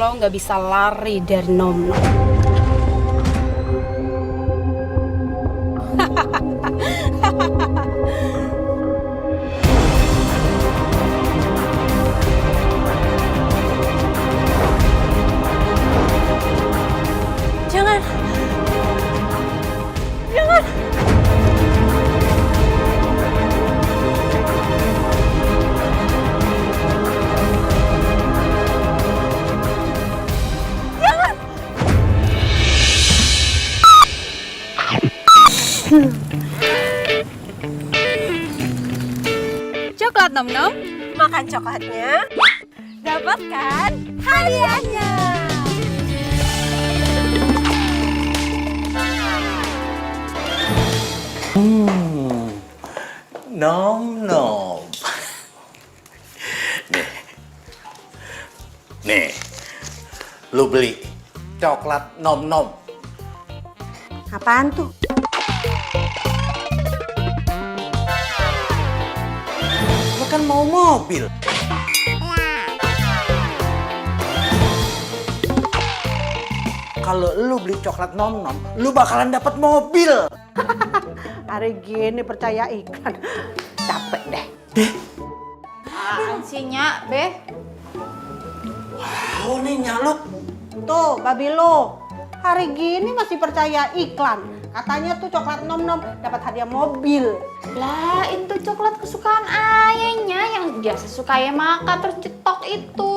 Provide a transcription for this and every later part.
lo nggak bisa lari dari Nom Nom. Jangan. Jangan. Coklat Nom Nom, Makan coklatnya, dapatkan hadiahnya. Nom nom. Nih, lu beli coklat nom nom. Apaan tuh? Lu kan mau mobil. Kalau lu beli coklat nom nom, lu bakalan dapat mobil. Hari gini percaya iklan. Capek deh. apaan sih Nyak, Beh? Oh, nih nyaluk. Tuh, babi lo. Hari gini masih percaya iklan. Katanya tuh coklat nom nom dapat hadiah mobil. Lah, itu coklat kesukaan ayahnya yang biasa suka ya makan terus cetok itu.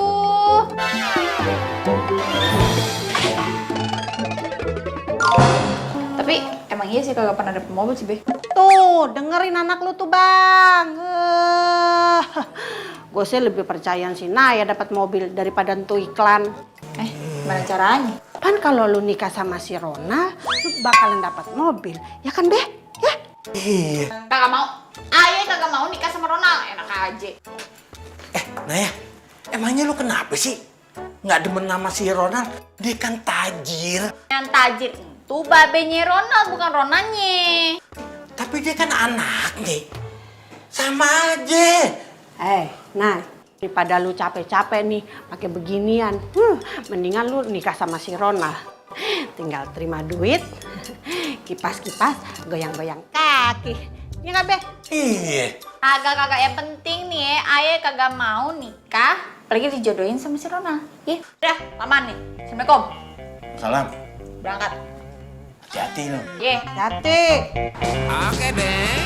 Tapi emang iya sih kagak pernah dapet mobil sih, Beh. Tuh, dengerin anak lu tuh, Bang. Gue sih lebih percayaan si Naya dapat mobil daripada tuh iklan. Gimana caranya? Kan kalau lu nikah sama si Ronald, lu bakalan dapat mobil. Ya kan, Beh? Ya? Iya. Kagak mau. Ayah kagak mau nikah sama Ronald. Enak aja. Naya, emangnya lu kenapa sih? Nggak demen sama si Ronald? Dia kan tajir. Yang tajir itu babenya Ronald, bukan Ronaldnya. Tapi dia kan anaknya. Sama aja. Nah, daripada lu capek-capek nih pakai beginian, mendingan lu nikah sama si Ronald. Tinggal terima duit, kipas-kipas, goyang-goyang kaki. Iya nggak, Beh? Iya. Kagak yang penting nih ya, ayah kagak mau nikah, apalagi dijodohin sama si Ronald. Ya, udah, lamaan nih. Assalamualaikum. Salam. Berangkat. Hati-hati lu. Ye. Hati. Oke deh.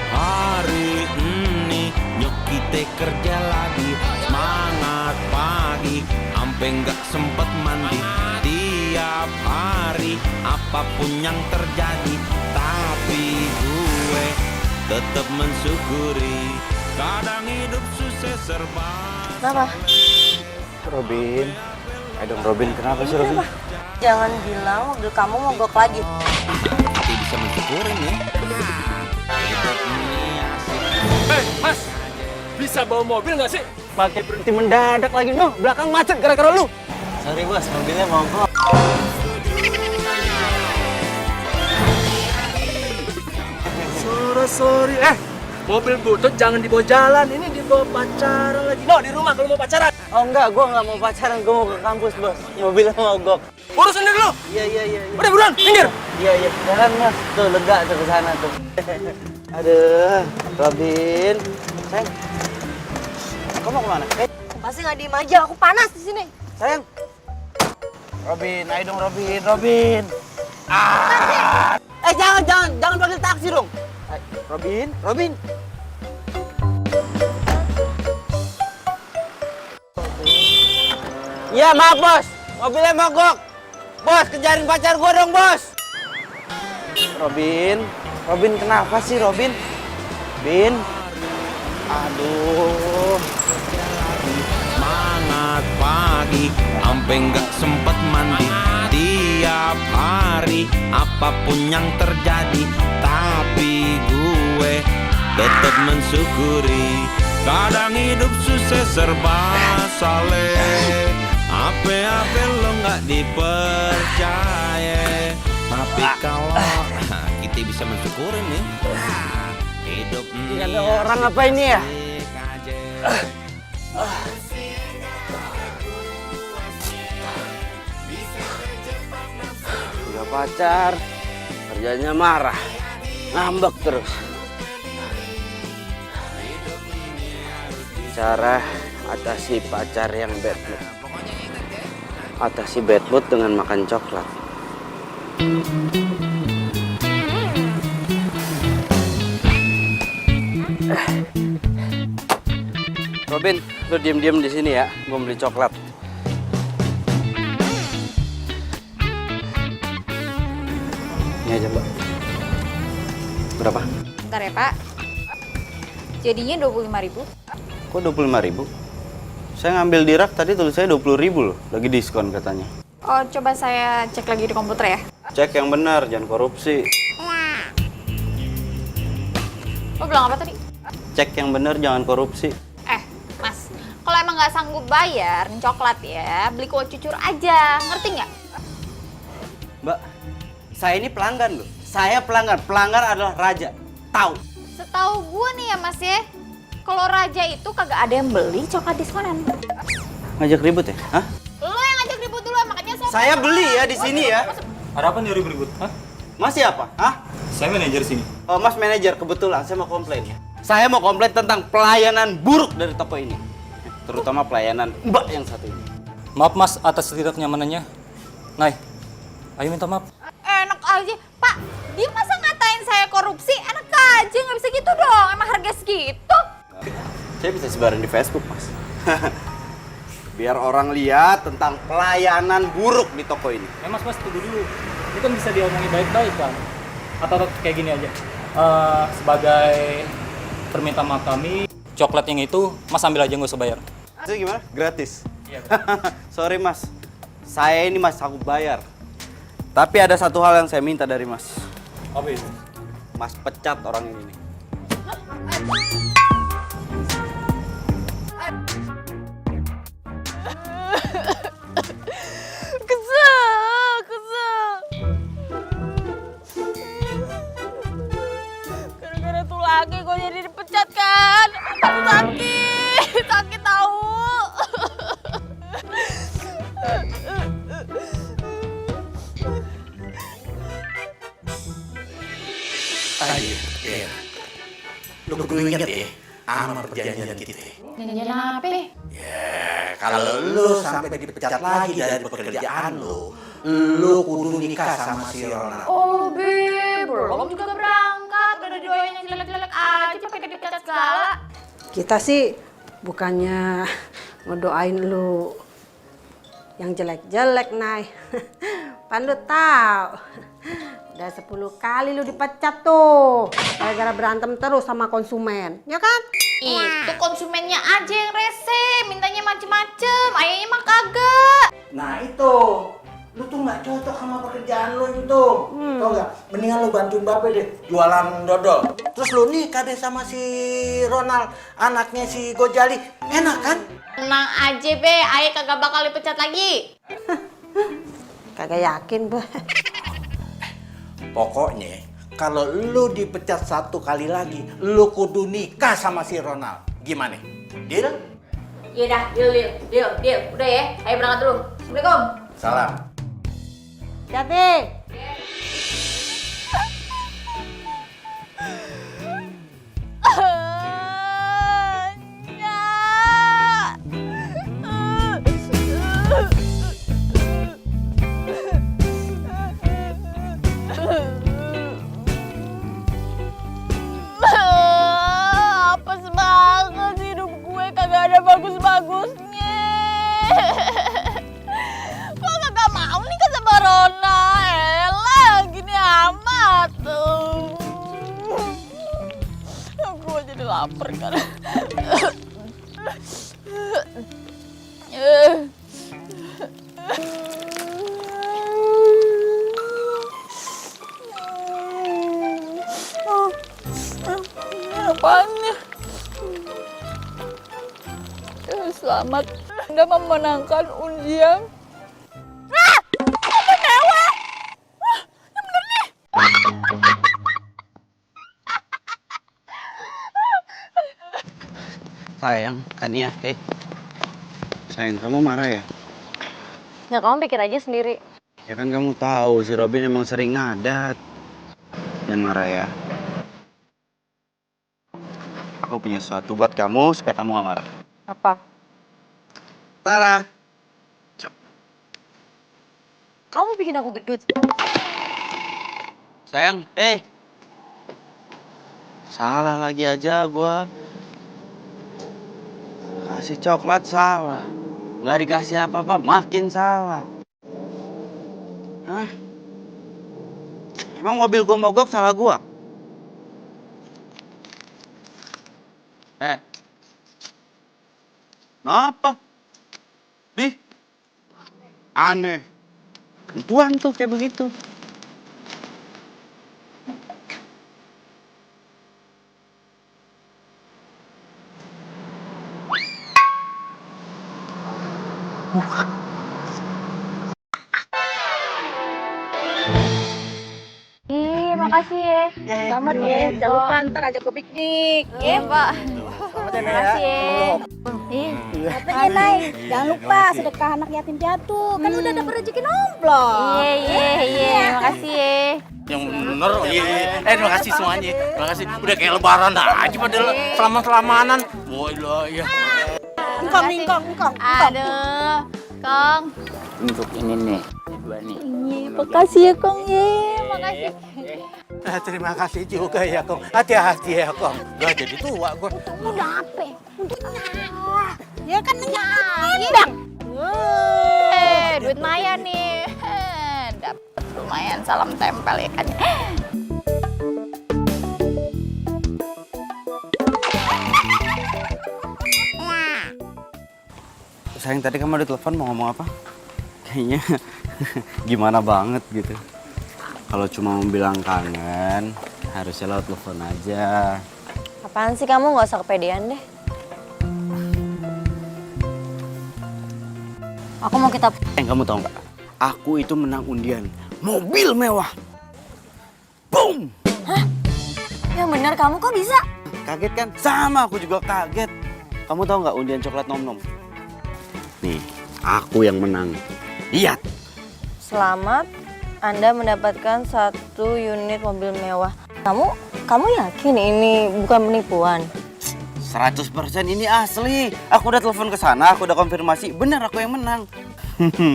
Hari ini nyok kita kerja lagi, semangat pagi, ampe nggak sempet mandi. Tiap hari apapun yang terjadi, tapi gue tetap mensyukuri. Kadang hidup susah serba. Kenapa? Robin, ayo dong Robin, kenapa sih Robin? Jangan bilang mobil kamu mogok lagi. Kita bisa mensyukuri nih. Hidup ini asik. Hei, Mas! Bisa bawa mobil nggak sih? Pakai berhenti mendadak lagi, no, belakang macet gara-gara lu. Sorry bos, mobilnya mogok. Sorry. Mobil butut jangan dibawa jalan. Ini dibawa pacaran lagi. No, di rumah kalau mau pacaran. Oh enggak, gua nggak mau pacaran, gua mau ke kampus bos. Mobilnya mogok. Urus sendiri lu. Iya. Udah buruan, minggir. Iya. Jalan mas, tuh lega tuh ke sana tuh. Aduh, Robin, sayang. Kamu mau kemana? Pasti nggak diem aja, aku panas di sini. Sayang. Robin, ayo dong Robin. Jangan panggil taksi dong. Robin. Iya maaf bos, mobilnya mogok. Bos, kejarin pacar gua dong bos. Robin kenapa sih Robin? Aduh. Semangat pagi, ampe nggak sempet mandi. Tiap hari apapun yang terjadi, tapi gue tetap mensyukuri. Kadang hidup susah serba saleh, apa lo nggak dipercaya. Tapi kalau kita bisa mensyukuri nih, hidup ini Ada orang apa ini ya? asik aja. pacar, kerjanya marah, ngambek terus. Cara atasi pacar yang bad mood. Atasi bad mood dengan makan coklat. Robin, lu diem-diem di sini ya, gua beli coklat. Ini aja, Mbak. Berapa? Bentar ya, Pak. Jadinya 25.000. Kok 25.000? Saya ngambil di rak tadi tulisannya 20.000 loh. Lagi diskon katanya. Oh, coba saya cek lagi di komputer ya. Cek yang benar, jangan korupsi. Lo bilang apa tadi? Cek yang benar, jangan korupsi. Mas, kalau emang nggak sanggup bayar nih coklat ya, beli kue cucur aja, ngerti nggak? Mbak, saya ini pelanggan loh. Saya pelanggan. Pelanggan adalah raja. Tahu? Setahu gue nih ya Mas ya, kalau raja itu kagak ada yang beli coklat diskonan. Ngajak ribut ya? Hah? Lo yang ngajak ribut dulu, makanya Saya beli ya di sini ya. Ada apa nih ribut-ribut? Hah? Mas siapa? Hah? Saya manajer sini. Oh, Mas manajer, kebetulan saya mau komplain ya. Saya mau komplain tentang pelayanan buruk dari toko ini. Terutama pelayanan Mbak yang satu ini. Maaf Mas atas ketidaknyamanannya. Nay, ayo minta maaf. enak aja. Pak, dia masa ngatain saya korupsi? Enak aja, nggak bisa gitu dong. Emang harga segitu? Saya bisa sebarin di Facebook, Mas. Biar orang lihat tentang pelayanan buruk di toko ini. Mas tunggu dulu. Ini kan bisa diomongin baik-baik kan? Atau kayak gini aja. Sebagai permintaan maaf kami, coklat yang itu Mas ambil aja nggak usah bayar. Itu gimana? Gratis? Iya. Sorry Mas, saya ini Mas aku bayar. Tapi ada satu hal yang saya minta dari Mas. Apa itu? Mas pecat orang ini nih. Gara-gara tuh lagi gue jadi dipecat kan. Sakit tahu. Ayo, ya. Lu kudu inget ya, sama perjanjian kita. Janjian apa? Ya, kalau lu sampai dipecat lagi dari pekerjaan lu kudu nikah sama si Ronald. Oh, belum juga berangkat. Udah doain yang jelek-jelek aja pakai dipecat segala. Kita sih bukannya ngedoain lu yang jelek-jelek, Nay. Pan lu tahu. Udah 10 kali lu dipecat tuh. Gara-gara berantem terus sama konsumen. Ya kan? Itu konsumennya aja yang rese, mintanya macem-macem. Ayahnya mah kagak. Nah itu, lu tuh nggak cocok sama pekerjaan lu itu. Tau nggak? Mendingan lu bantuin bapak deh jualan dodol. Terus lu nikah deh sama si Ronald, anaknya si Gojali. Enak kan? Tenang aja, Be. Ayah kagak bakal dipecat lagi. Kagak yakin, Bu. Pokoknya kalau lu dipecat 1 kali lagi, lu kudu nikah sama si Ronald. Gimana? Deal? Iya dah, deal. Udah ya, ayo berangkat dulu. Assalamualaikum. Salam. Jadi. Apes banget hidup gue, kagak ada bagus-bagusnya. Kok kagak mau nikah sama Rona? Elah, gini amat. Gue jadi lapar kan. Apaan nih? Selamat Anda memenangkan undian. Apa dewa? Yang bener nih. Sayang, Tania, Sayang, kamu marah ya? Ya kamu pikir aja sendiri. Ya kan kamu tahu si Robin emang sering ngadat. Jangan marah ya. Aku punya sesuatu buat kamu supaya kamu gak marah. Apa? Tara. Kamu bikin aku gendut. Sayang, salah lagi aja gua. Kasih coklat salah. Nggak dikasih apa-apa makin salah. Hah? Emang mobil gua mogok salah gua? Apa? Aneh. Tuan tuh kayak begitu. Ih, makasih ya. Selamat ya. Jangan lupa ntar ajak ke piknik. Iya, Pak. Makasih ya. Ih, Katanya, Nay, jangan lupa sedekah anak yatim piatu. Kan udah dapat rezeki nomplok. iya. Makasih ya. Yang bener, iya. Terima kasih semuanya. Terima kasih. Udah kayak lebaran aja padahal selamat-selamanan. Woi lah, ya. Engkong. Aduh, Kong. Untuk ini nih, dua nih. Makasih ya, Kong. Makasih. Terima kasih juga ya, Kong. Hati-hati ya, Kong. Gak jadi tua gue. Udah apa? Ya kan nyambang. Duit Maya nih. Dapat lumayan salam tempel ya kan. Sayang, tadi kamu ada telepon mau ngomong apa? Kayaknya gimana banget gitu. Kalau cuma mau bilang kangen, harusnya lewat telepon aja. Apaan sih kamu, nggak usah kepedean deh. Aku mau kita... Kamu tahu nggak? Aku itu menang undian mobil mewah. Boom! Hah? Yang bener kamu kok bisa? Kaget kan? Sama, aku juga kaget. Kamu tahu nggak undian coklat nom-nom? Nih, aku yang menang. Lihat. Selamat, Anda mendapatkan 1 unit mobil mewah. Kamu yakin ini bukan penipuan? 100% ini asli. Aku udah telepon ke sana, aku udah konfirmasi. Bener aku yang menang.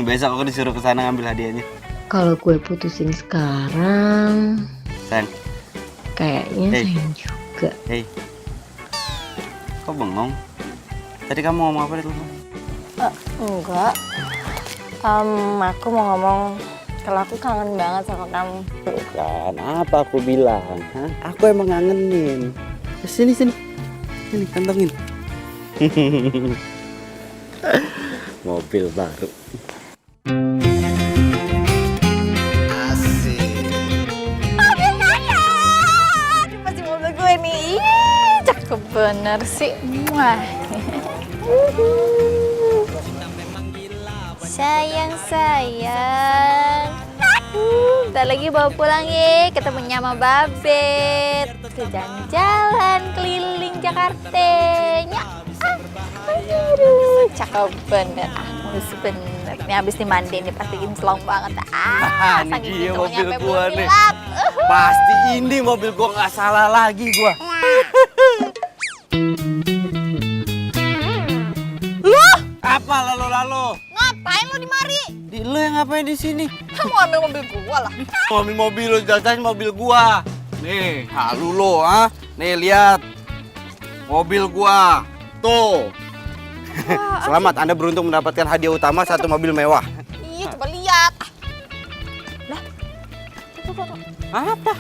Besok aku disuruh ke sana ngambil hadiahnya. Kalau gue putusin sekarang, Sayang. kayaknya sayang juga. Hei. Kok bengong? Tadi kamu ngomong apa di telepon? Enggak. Aku mau ngomong kalau aku kangen banget sama kamu. Bukan, apa aku bilang? Hah? Aku emang ngangenin. Sini. Sini, kantongin. Mobil baru. Mobil saya. Ini pasti mobil gue nih. Ih, cakep bener sih. Wah. Sayang. Bentar lagi bawa pulang ya, ketemu sama Babet. Ke jalan-jalan keliling Jakarta. Aduh, cakep bener. Mulus bener. Ini habis dimandi nih pasti kinclong banget. Ini dia mobil gua nih. Pasti ini mobil gua, nggak salah lagi gua. Apa lalu? Ngapain lo di mari? Lo yang ngapain di sini? Kamu ambil mobil gua lah. Mobil lo, jajan mobil gua. Nih, halu lo, ah. Nih lihat. Mobil gua. Tuh. Selamat, Anda beruntung mendapatkan hadiah utama 1 mobil mewah. Iya, coba lihat. Lah. Tuh. Apa?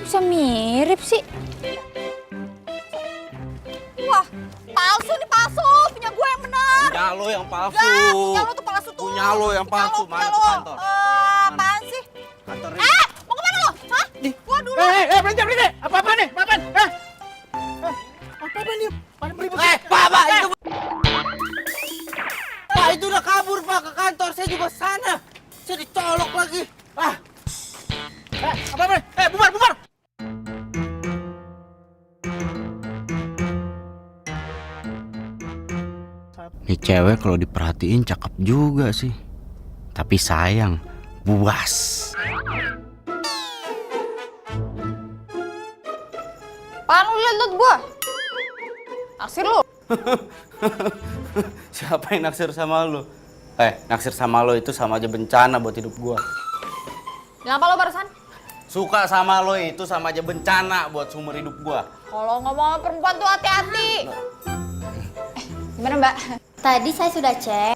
Bisa mirip sih. Wah, palsu nih, palsu. Punya gue yang benar. Punya lo yang palsu. Enggak, punya lo tuh palsu tuh. Punya lo yang palsu. Mana ke kantor? Apaan sih? Kantor ini. Mau kemana lo? Hah? Gua dulu. Berhenti. Apa-apa nih? Apa-apaan? Apa-apaan nih? Pak, itu. Pak, itu udah kabur, Pak, ke kantor. Saya juga sana. Saya dicolok lagi. Apa-apaan? Bubar! cewek kalau diperhatiin cakep juga sih. Tapi sayang, buas. Apaan lu liat gua? Naksir lu? Siapa yang naksir sama lu? Naksir sama lo itu sama aja bencana buat hidup gua. Kenapa lo barusan? Suka sama lo itu sama aja bencana buat seumur hidup gua. Kalau ngomong sama perempuan tuh hati-hati. Gimana Mbak? Tadi saya sudah cek.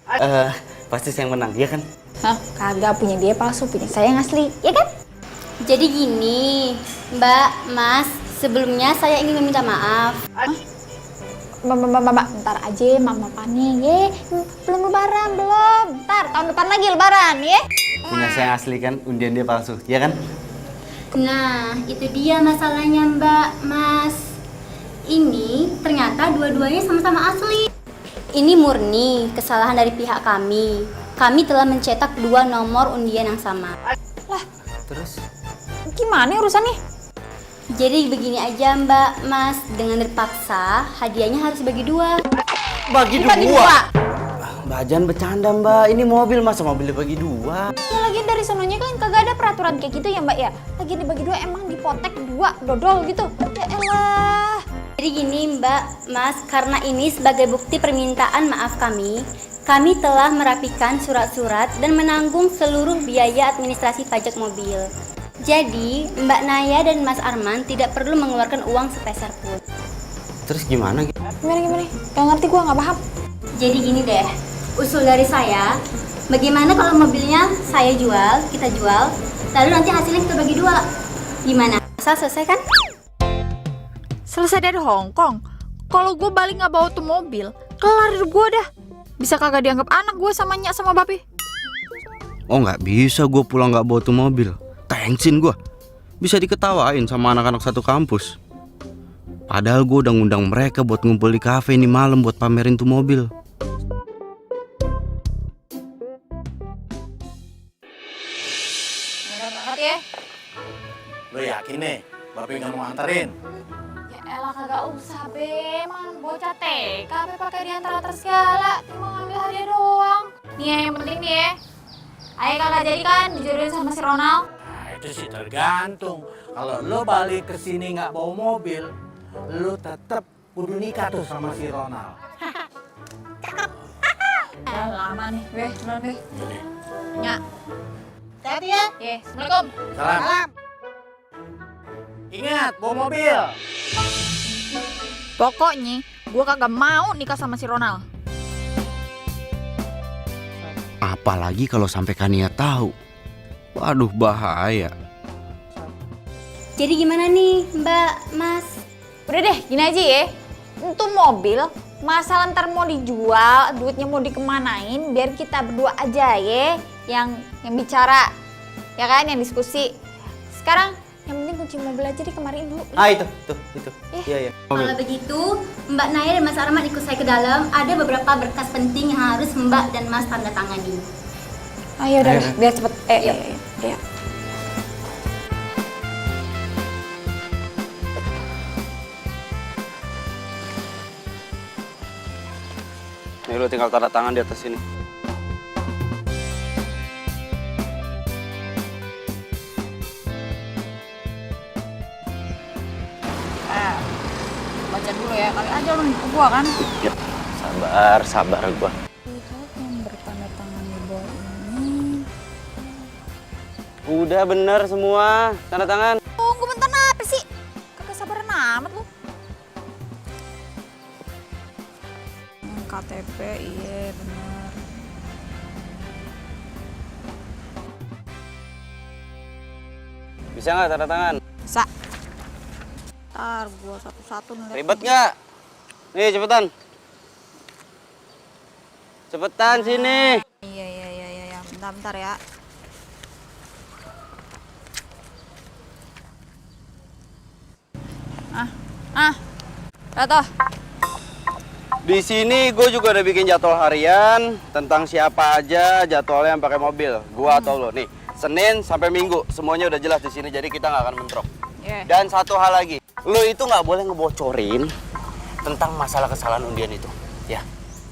Pasti saya yang menang, ya kan? Hah? Kagak, punya dia palsu, punya saya yang asli, ya kan? Jadi gini, Mbak, Mas, sebelumnya saya ingin meminta maaf. Mbak, bentar aja, mama panik, ye. Belum lebaran, belum. Ntar, tahun depan lagi lebaran, ye. Punya saya yang asli kan, undian dia palsu, ya kan? Nah, itu dia masalahnya Mbak, Mas. Ini ternyata dua-duanya sama-sama asli. Ini murni kesalahan dari pihak kami. Kami telah mencetak 2 nomor undian yang sama. Lah, Terus? gimana urusannya? Jadi begini aja Mbak, Mas. Dengan terpaksa, hadiahnya harus bagi 2. Bagi dua? Mbak jangan bercanda Mbak, ini mobil masa mobil dibagi 2? Ya lagi dari sononya kan kagak ada peraturan kayak gitu ya Mbak ya. Lagi dibagi 2 emang dipotek 2 dodol gitu. Ya elah. Jadi gini Mbak, Mas, karena ini sebagai bukti permintaan maaf kami telah merapikan surat-surat dan menanggung seluruh biaya administrasi pajak mobil. Jadi, Mbak Naya dan Mas Arman tidak perlu mengeluarkan uang sepeser pun. Terus gimana? Gimana? Gak ngerti gua, gak paham. Jadi gini deh, usul dari saya, bagaimana kalau mobilnya saya jual, kita jual, lalu nanti hasilnya kita bagi 2. Gimana? Selesai kan? Selesai dari Hongkong. Kalau gue balik nggak bawa tuh mobil, kelar hidup gue dah. Bisa kagak dianggap anak gue sama Nyak sama Bapi? Oh nggak bisa gue pulang nggak bawa tuh mobil. Thanksin gue. Bisa diketawain sama anak-anak satu kampus. Padahal gue udah ngundang mereka buat ngumpul di kafe ini malam buat pamerin tuh mobil. Bener banget ya. Lo yakin nih, Bapak nggak mau anterin? Ya elah kagak usah be, emang bocah TK be pakai diantar-antar segala. Cuma ngambil hadiah doang. Nih ya, yang penting nih ya. Ayah kagak jadi kan dijodohin sama si Ronald? Nah, itu sih tergantung. Kalau lo balik ke sini nggak bawa mobil, lo tetap kudu nikah tuh sama si Ronald. Ya lama nih, be, duluan be. Nyak. Hati ya. Ye, Assalamualaikum. Salam. Ingat, bawa mobil. Pokoknya gue kagak mau nikah sama si Ronald. Apalagi kalau sampai Kania tahu. Waduh bahaya. Jadi gimana nih Mbak, Mas? Udah deh, gini aja ya. Untuk mobil, masalah ntar mau dijual, duitnya mau dikemanain, biar kita berdua aja ya yang bicara, ya kan, yang diskusi. Sekarang yang penting kunci mobil aja deh, kemarin dulu. Itu. Iya. Kalau begitu, Mbak Naya dan Mas Arman ikut saya ke dalam. Ada beberapa berkas penting yang harus Mbak dan Mas tanda tangani. Ayo udah, biar cepet. Ayo. Nih lu tinggal tanda tangan di atas sini. Baca dulu ya, kali aja lu nipu gua kan. Yuk, sabar gua. Lihat yang bertanda tangan di bawah ini. Udah bener semua, tanda tangan. Tunggu bentar, apa sih? Kagak sabaran amat lu. KTP, iya bener. Bisa nggak tanda tangan? Bisa. Ntar gua satu-satu nih. Ribet nggak? Nih cepetan. Cepetan sini. Iya. Bentar ya. Udah. Di sini gue juga udah bikin jadwal harian tentang siapa aja jadwalnya yang pakai mobil. Gua atau lo nih. Senin sampai Minggu semuanya udah jelas di sini, jadi kita nggak akan bentrok. Yeah. Dan satu hal lagi, lo itu nggak boleh ngebocorin tentang masalah kesalahan undian itu, ya.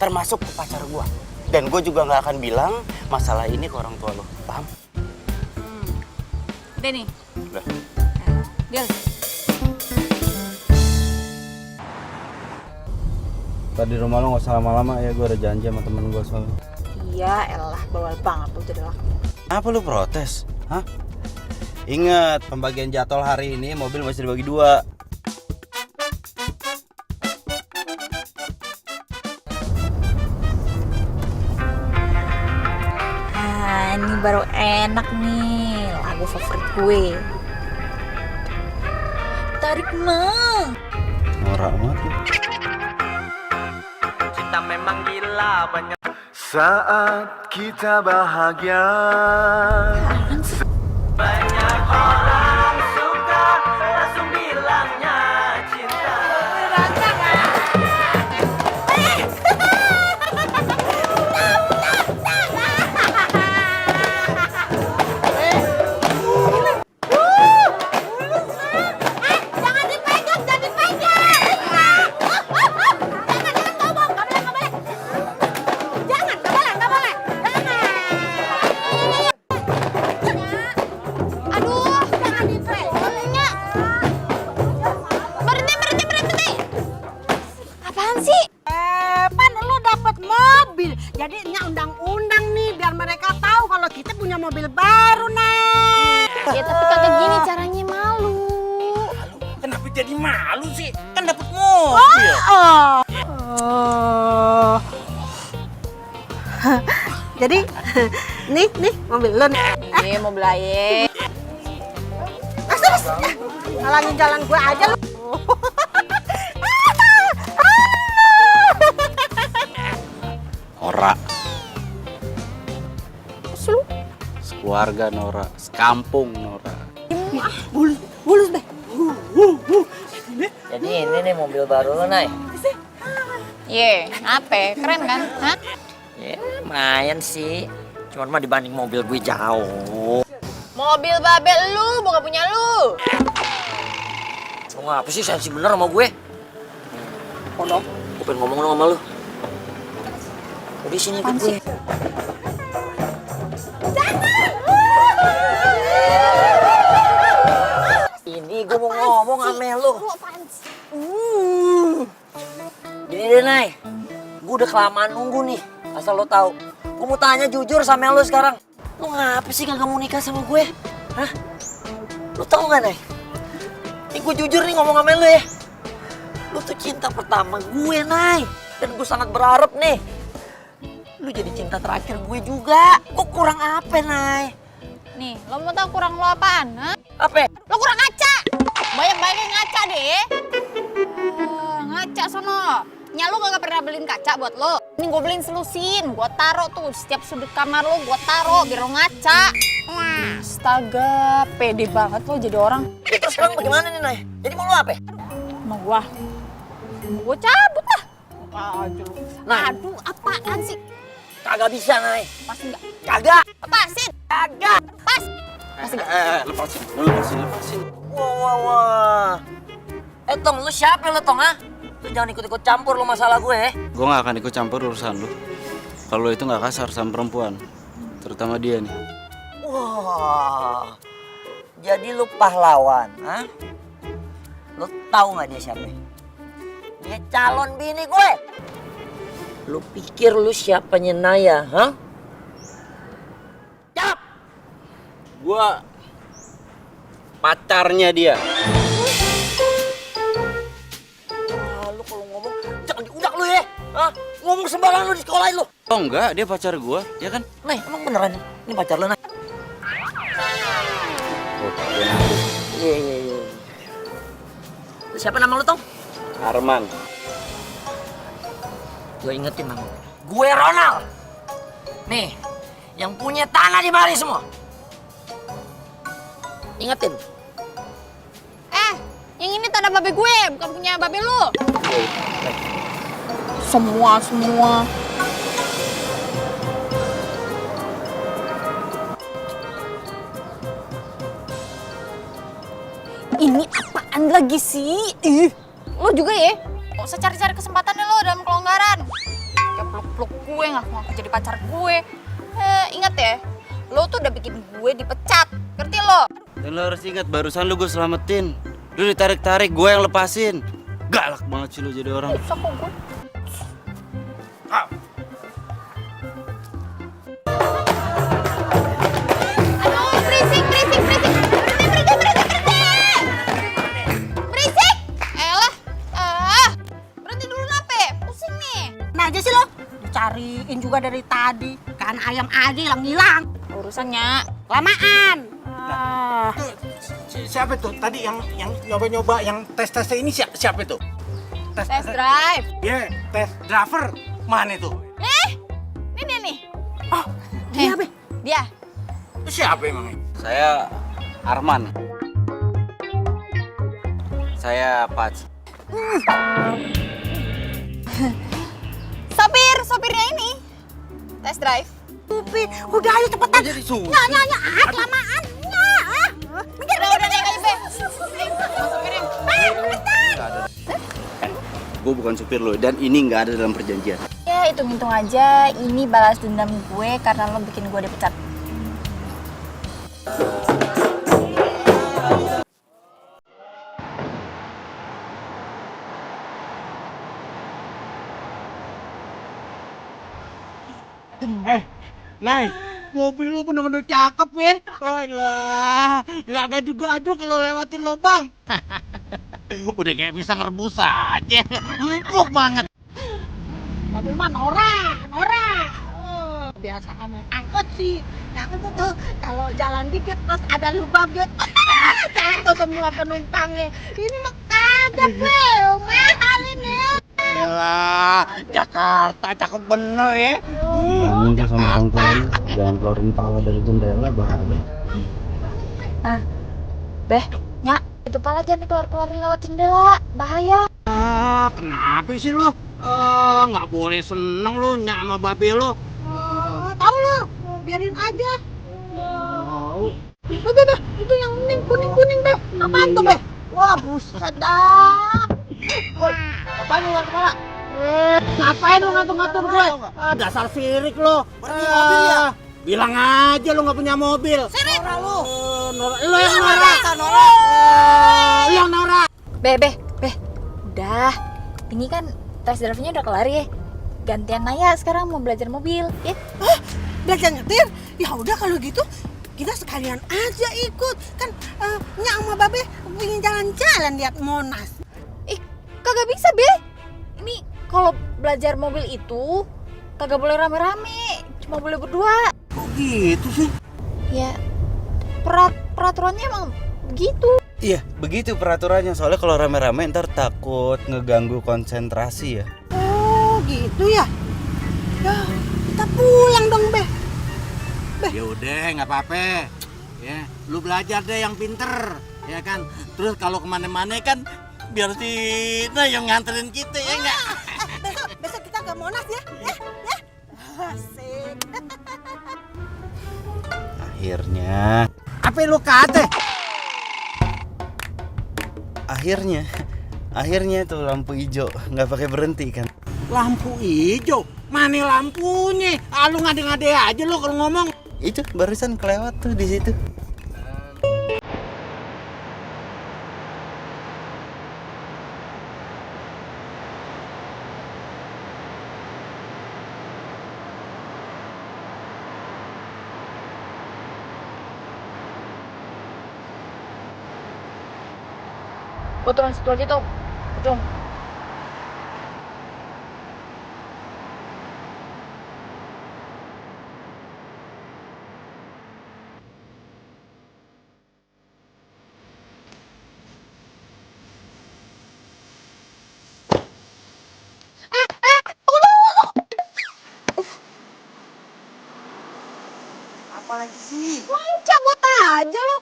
termasuk ke pacar gue. Dan gue juga nggak akan bilang masalah ini ke orang tua lo, paham? Udah nih. Udah. Deal. Tadi rumah lo nggak usah lama-lama ya, gue ada janji sama temen gue soalnya. Iya, elah bawal banget tuh jadi laki. Apa lu protes? Hah? Ingat, pembagian jadwal hari ini mobil masih dibagi 2. Ini baru enak nih, lagu favorit gue. Tarik mah. Norak banget lu. Cinta memang gila banyak. Saat kita bahagia. Banyak orang suka langsung bilangnya cinta. Pan lu dapat mobil. Jadi ini undang-undang nih biar mereka tahu kalau kita punya mobil baru, Nay. Ya tapi kagak gini caranya, malu. Kenapa jadi malu sih? Kan dapat mobil. Jadi nih mobil lu nih. Iya, mau belaye. Mas, halangin jalan gue aja lu. Nora. Sekeluarga Nora, sekampung Nora. Bulus deh. Jadi ini nih mobil baru lo, Nay. Ye, apa? Keren kan? Hah? Ya, lumayan sih. Cuman mah dibanding mobil gue jauh. Mobil babel lu, bukan punya lu. Lu ngapa sih sensi bener sama gue? Oh no, gue pengen ngomong dong sama lu. Udah sini ikut gue. Ini gue mau ngomong sama lu. Gini deh, Nay. Gue udah kelamaan nunggu nih. Asal lo tahu. Gue mau tanya jujur sama lo sekarang. Lo ngapa sih kagak mau nikah sama gue? Hah? Lo tau gak, Nay? Ini gue jujur nih ngomong sama lo ya. Lo tuh cinta pertama gue, Nay. Dan gue sangat berharap nih. Lu jadi cinta terakhir gue juga. Gue kurang apa, Nay? Nih, lo mau tahu kurang lo apaan? Hah? Apa? Lo kurang ngaca. Banyak-banyak yang ngaca deh. Ngaca sono. Nya lo gak pernah beliin kaca buat lo. Ini gue beliin selusin. Gue taro tuh setiap sudut kamar lo. Gue taro biar lo ngaca. Wah, astaga. Pede banget lo jadi orang. Ya, terus sekarang bagaimana nih, Nay? Jadi mau lo apa? Mau gue cabut lah. Nah, Aduh, apaan sih? kagak bisa, Nay. Pasti enggak. Kagak. Lepasin. Kagak. Pas. Pasti enggak. Lepasin. Wah. Tong, lu siapa lo, Tong, ha? Lu jangan ikut-ikut campur lo masalah gue, ya. Gue gak akan ikut campur urusan lu. Kalau lu itu gak kasar sama perempuan, terutama dia nih. Wah. Jadi lu pahlawan, ha? Lu tahu nggak dia siapa? Dia calon bini gue. Lu pikir lu siapanya Naya, ha? Jawab. Gue pacarnya dia. Lu kalau ngomong jangan diudak lu ya, ha? Ngomong sembarangan lu di sekolahin lu. Oh enggak, dia pacar gue, ya kan? Nay, emang beneran ini pacar lu, Nay? Iya. Siapa nama lu, Tong? Arman. Gue ingetin nama. Gue Ronald. Nih, yang punya tanah di mari semua. Ingetin. Yang ini tanah babe gue, bukan punya babe lu. Semua. Ini apaan lagi sih? Lo juga ya? Gak usah cari-cari kesempatannya lo dalam kelonggaran. Kayak peluk gue, ngaku-ngaku jadi pacar gue. Ingat ya, lo tuh udah bikin gue dipecat, ngerti lo? Dan lo harus ingat, barusan lu gue selamatin. Lu ditarik-tarik, gue yang lepasin. Galak banget sih lu jadi orang. Susah kok gue. Aduh, berisik. Berisik! Elah, berhenti dulu nape? Pusing nih. Nah aja sih lo, dicariin juga dari tadi. Kan ayam aja hilang-hilang. Urusannya Lamaan. Siapa tuh tadi yang nyoba-nyoba yang tes-tesnya ini siapa itu? test drive. Ya, tes driver. Mana itu? Nih. Oh, dia apa? Dia. Siapa emangnya? Saya Arman. Saya Pat. Sopirnya ini. Test drive. Udah ayo cepetan. Jadi suhu. Nya, kelamaan. Minggir. Udah naik aja, Be. Sopirnya. Gue bukan supir lo dan ini nggak ada dalam perjanjian. Ya, hitung-hitung aja ini balas dendam gue karena lo bikin gue dipecat. Nay, mobil lu bener-bener cakep, Win. Oh lah, nggak ada juga aduh kalau lewatin lubang. Udah kayak bisa ngerebus aja. Empuk banget. Mobil mah norak. Biasa naik angkot sih. Angkot tuh kalau jalan dikit terus ada lubang gitu. Jatuh semua penumpangnya. Ini mah kagak, Bel. Mahal ini. Yalah, Jakarta cakep bener ya. Kamu tuh sama orang tua lu, jangan keluarin pala dari jendela bahaya. Beh, Nyak, itu pala jangan keluar-keluarin lewat jendela, bahaya. Kenapa sih lo? Nggak boleh seneng lo nyak sama babe lo. Tahu lo, biarin aja. Udah, itu yang kuning, Bel. Apaan tuh, Bel? Wah, buset dah. Woi, apaan lu kemana? Ngapain lu ngatur-ngatur gue? Dasar sirik lo. Pergi mobil ya? Bilang aja lo nggak punya mobil. Sirik. Lo yang norak. Lo yang norak. Beh. Udah, ini kan tes drive-nya udah kelar ya. Gantian Naya sekarang mau belajar mobil, ya? Belajar nyetir? Ya udah kalau gitu kita sekalian aja ikut. Kan Nya sama Babe pengen jalan-jalan lihat Monas. Kagak bisa, Be. Ini kalau belajar mobil itu kagak boleh rame-rame, cuma boleh berdua. Kok gitu sih? Ya, peraturannya emang begitu. Iya, begitu peraturannya. Soalnya kalau rame-rame ntar takut ngeganggu konsentrasi ya. Oh gitu ya. Ya kita pulang dong, Be. Ya udah nggak apa-apa. Ya, lu belajar deh yang pinter, ya kan. Terus kalau kemana-mana kan biar si yang nganterin kita ya enggak. Besok kita ke Monas ya. Ya. Asik. Akhirnya. Apa lu kate? Akhirnya tuh lampu hijau nggak pakai berhenti kan. Lampu hijau? Mana lampunya? Lu ngade-ngade aja lu kalau ngomong. Itu barusan kelewat tuh di situ. Fotoan situ aja tuh. Ujung. Apalagi sih? Cabut aja lo.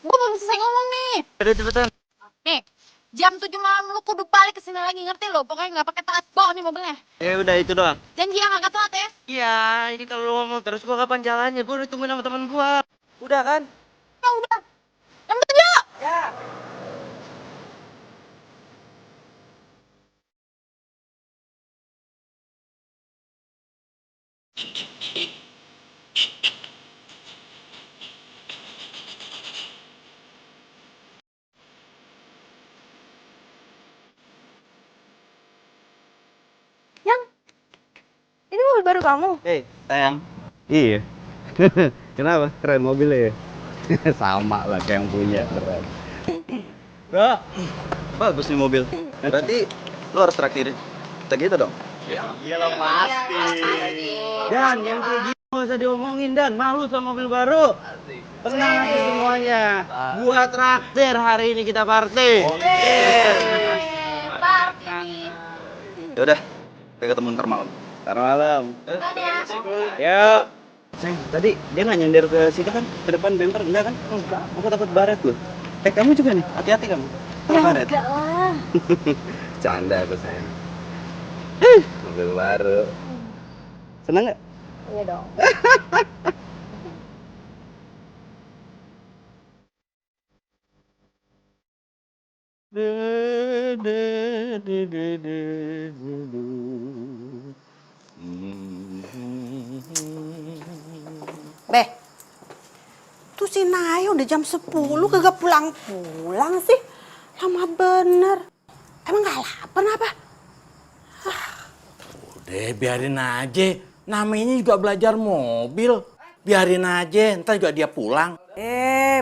Gue belum selesai ngomong nih. Udah cepetan. Nih, jam 7 malam lu kudu balik ke sini lagi, ngerti lo? Pokoknya nggak pakai taat bawa nih mobilnya. Ya udah itu doang. Janji ya nggak telat ya. Iya, ini kalau lu ngomong terus gua kapan jalannya? Gua udah tungguin sama teman gua. Udah kan? Ya udah. Jam 7. Ya. Ini mobil baru kamu? Hei, sayang. Iya. Kenapa? Keren mobilnya ya? Sama lah kayak yang punya, keren. Bro, bagus nih mobil. Berarti lu harus traktirin. Kita gitu dong? Iya lah pasti. Dan yang kayak gitu gak usah diomongin, Dan. Malu sama mobil baru. Tenang aja semuanya. Gua traktir hari ini, kita party. Yaudah, kita ketemu ntar malam. Ntar malam. Yuk. Sayang, tadi dia nggak nyender ke situ kan? Ke depan bemper, enggak kan? Enggak. Aku takut baret loh. Kamu juga nih, hati-hati kamu. Baret. Enggak lah. Canda aku sayang. Mobil baru. Seneng nggak? Iya dong. Beh, tuh si Naya udah jam 10 kagak pulang-pulang sih. Lama bener. Emang gak lapar apa? Udah biarin aja. Namanya juga belajar mobil. Biarin aja, ntar juga dia pulang.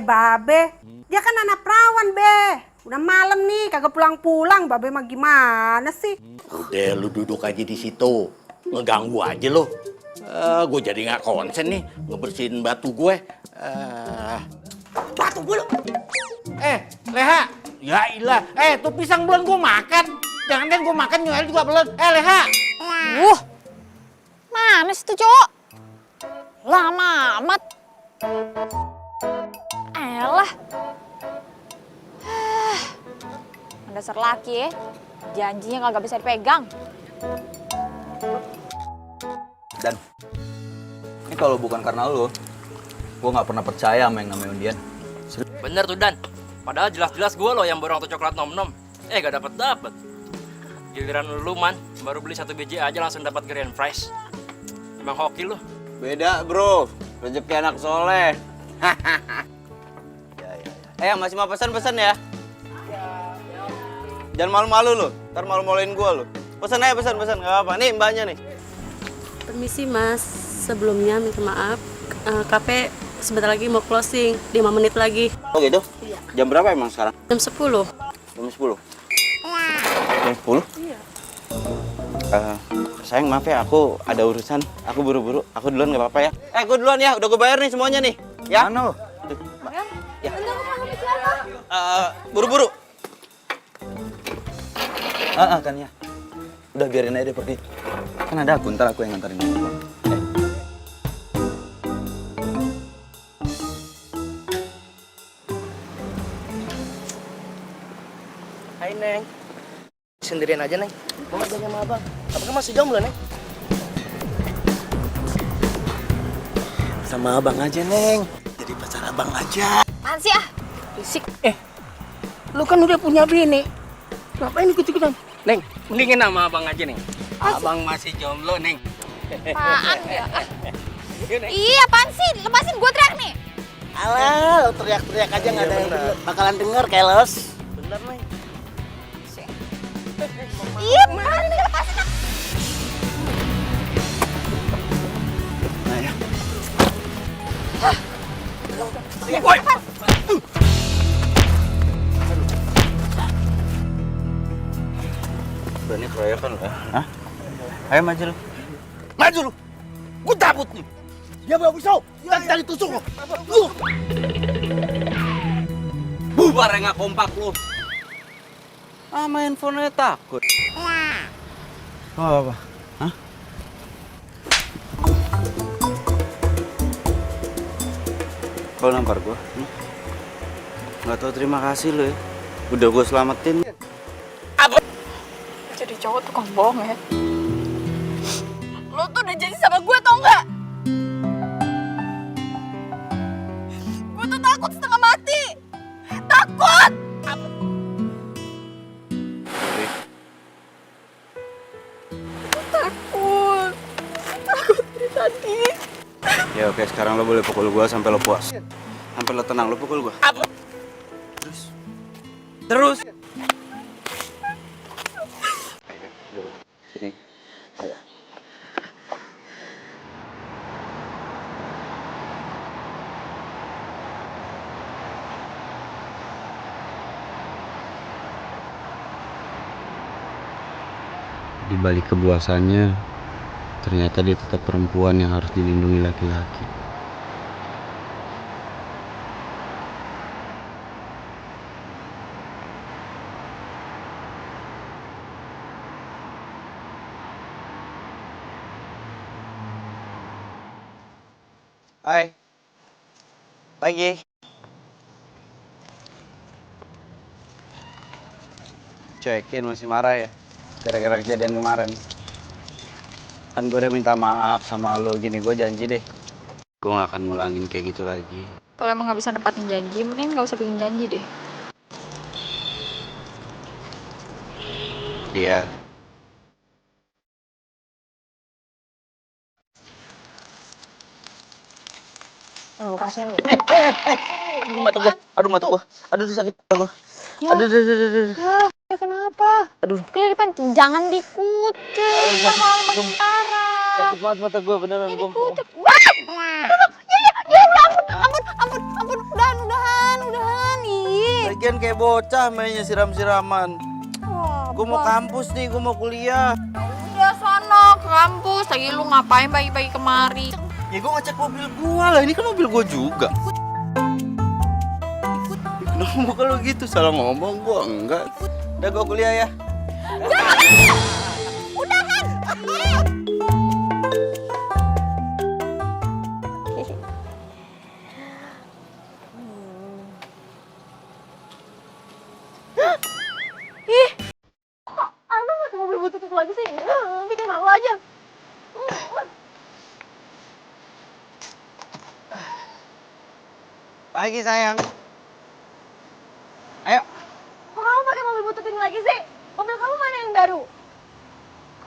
Babe. Dia kan anak perawan, Be. Udah malam nih, kagak pulang-pulang. Babe mah gimana sih? Udah lu duduk aja di situ. Ngeganggu aja lo. Gue jadi nggak konsen nih ngebersihin batu gue. Batu gue lo. Leha. Ya ilah. Tuh pisang belum gue makan. Jangan kan gue makan Noel juga belum. Leha. Mana sih tuh cowok? Lama amat. Elah. Dasar laki ya. Janjinya kagak bisa dipegang. Dan ini kalau bukan karena lo, gue nggak pernah percaya sama yang namanya undian. Bener tuh Dan. Padahal jelas-jelas gue loh yang borong tuh coklat nom-nom. Gak dapet. Giliran lu man, baru beli 1 biji aja langsung dapat grand prize. Emang hoki lu. Beda bro, rezeki anak soleh. Masih mau pesan ya? Jangan malu-malu lo, ntar malu-maluin gue lo. Pesan aja pesan, nggak apa-apa. Nih mbaknya nih. Permisi mas, sebelumnya minta maaf, kafe sebentar lagi mau closing, 5 menit lagi. Oh gitu? Iya. Jam berapa emang sekarang? Jam 10. Jam 10? Jam 10? Iya. Sayang maaf ya, aku ada urusan, aku buru-buru, aku duluan nggak apa-apa ya? Gue duluan ya, udah gue bayar nih semuanya nih. Ya? Mana? Ya. Buru-buru. Kan ya. Udah biarin aja dia pergi. Kan ada aku, ntar aku yang nganterin. Hai Neng. Sendirian aja Neng. Mau ngajak sama abang. Abang masih jomblo Neng. Sama abang aja Neng. Jadi pacar abang aja. Apaan sih ah? Risik. Lu kan udah punya bini. Ngapain ikut-ikutan? Neng, mendingin sama abang aja Neng. Abang masih jomblo Neng. Apaan ya? Iya apaan sih? Lepasin gue teriak nih. Alah, lu teriak-teriak aja nggak ada yang bakalan denger, keles. Bener Neng. Iya, apaan nih lepasin ah. Woi. Berani keroyokan lo ya? Hah? Ayo maju lu. Maju lu. Gue cabut nih. Dia bawa pisau. Dan tadi tusuk lo. Bubar nggak kompak lu. Main handphone takut. Apa? Hah? Kalau nampar gua? Nggak tahu terima kasih lo ya. Udah gua selamatin. Jadi cowok tukang bohong ya. Lo tuh udah jadi sama gue tau nggak? Gue tuh takut setengah mati. Takut. Takut cerita Ya oke, sekarang lo boleh pukul gua sampai lo puas. Sampai lo tenang, lo pukul gua. Terus. Terus. Sini. Ayo. Di balik kebuasannya, ternyata dia tetap perempuan yang harus dilindungi laki-laki. Hai. Pagi. Cekin masih marah ya? Gara-gara kejadian kemarin. Kan gue udah minta maaf sama lo, gini gue janji deh gue gak akan ngulangin kayak gitu lagi. Kalau emang nggak bisa nepatin janji, mending nggak usah bikin janji deh. Dia Kasihan lu. Aduh mata gua. Aduh sakit mata gua. Ya. Aduh. Ya kenapa? Aduh. Keliripan, jangan dikucek sama makin parah. Sakit banget mata gua beneran gua. Dikucek. Ampun, udahan. Ih. Lagian kayak bocah mainnya siram-siraman. Gua mau kampus nih, gua mau kuliah. Udah sono ke kampus, lagi lu ngapain pagi-pagi kemari? ya gue ngecek mobil gua lah, ini kan mobil gua juga. Kenapa kalau gitu salah ngomong gua enggak. Udah gua kuliah ya. Udahan. Ih, kok Alma pakai mobil butut lagi sih? Bikin malu aja. Pagi sayang. Ayo. Kok kamu pakai mobil butut ini lagi sih? Mobil kamu mana yang baru?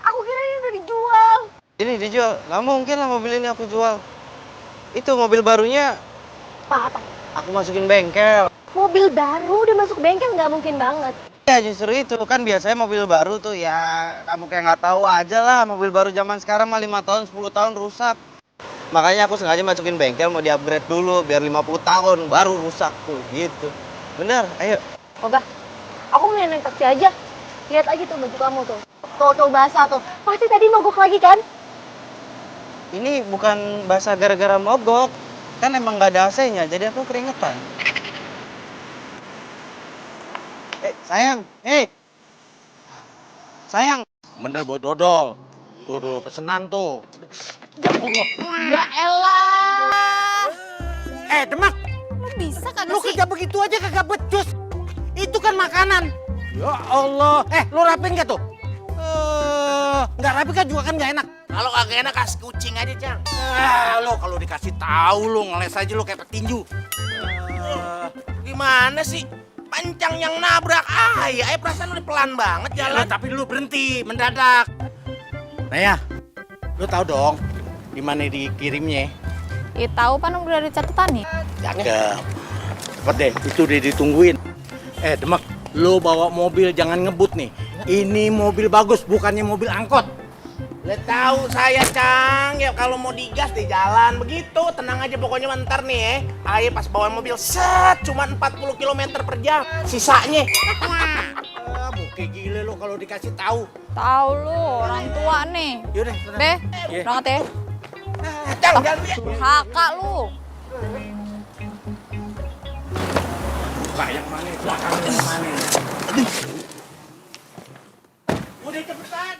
Aku kira ini udah dijual. Ini dijual. Nggak mungkin lah mobil ini aku jual. Itu mobil barunya Apa? aku masukin bengkel. Mobil baru udah masuk bengkel nggak mungkin banget. Ya justru itu kan biasanya mobil baru tuh ya kamu kayak nggak tahu aja lah, mobil baru zaman sekarang mah 5 tahun 10 tahun rusak. Makanya aku sengaja masukin bengkel mau di-upgrade dulu biar 50 tahun baru rusak tuh gitu. Bener, ayo. Oga, aku mau naik taksi aja. Lihat aja tuh baju kamu tuh. Tuh basah tuh. Pasti tadi mogok lagi kan? Ini bukan basah gara-gara mogok. Kan emang nggak ada AC-nya, jadi aku keringetan. Sayang, sayang. Bener buat dodol. Tuh pesenan tuh. Ya elah. Demak, Lu bisa kagak lu sih? kerja begitu aja kagak becus. Itu kan makanan. Ya Allah. Lu rapiin gak tuh? Nggak rapi kan juga kan nggak enak. Kalau kagak enak kasih kucing aja, Cang. Lo kalau dikasih tahu lo ngeles aja lo kayak petinju. Gimana sih? Pancang yang nabrak. Ya perasaan lu pelan banget jalan. Tapi lu berhenti mendadak. Nah ya, lu tahu dong di mana dikirimnya? Ya tahu kan udah ada catatan nih. Cakep. Cepet deh, itu udah ditungguin. Demak, lu bawa mobil jangan ngebut nih. Ini mobil bagus, bukannya mobil angkot. Lihat tahu saya, Cang. Ya kalau mau digas di jalan begitu, tenang aja pokoknya bentar nih Ayo pas bawa mobil set cuma 40 km per jam. Sisanya muka gile lo kalau dikasih tahu. Tahu lu orang tua nih. Yaudah, Be, berangkat ya. Cang, jangan Kakak lu. buka yang mana, belakang yang mana. Aduh. Udah cepetan.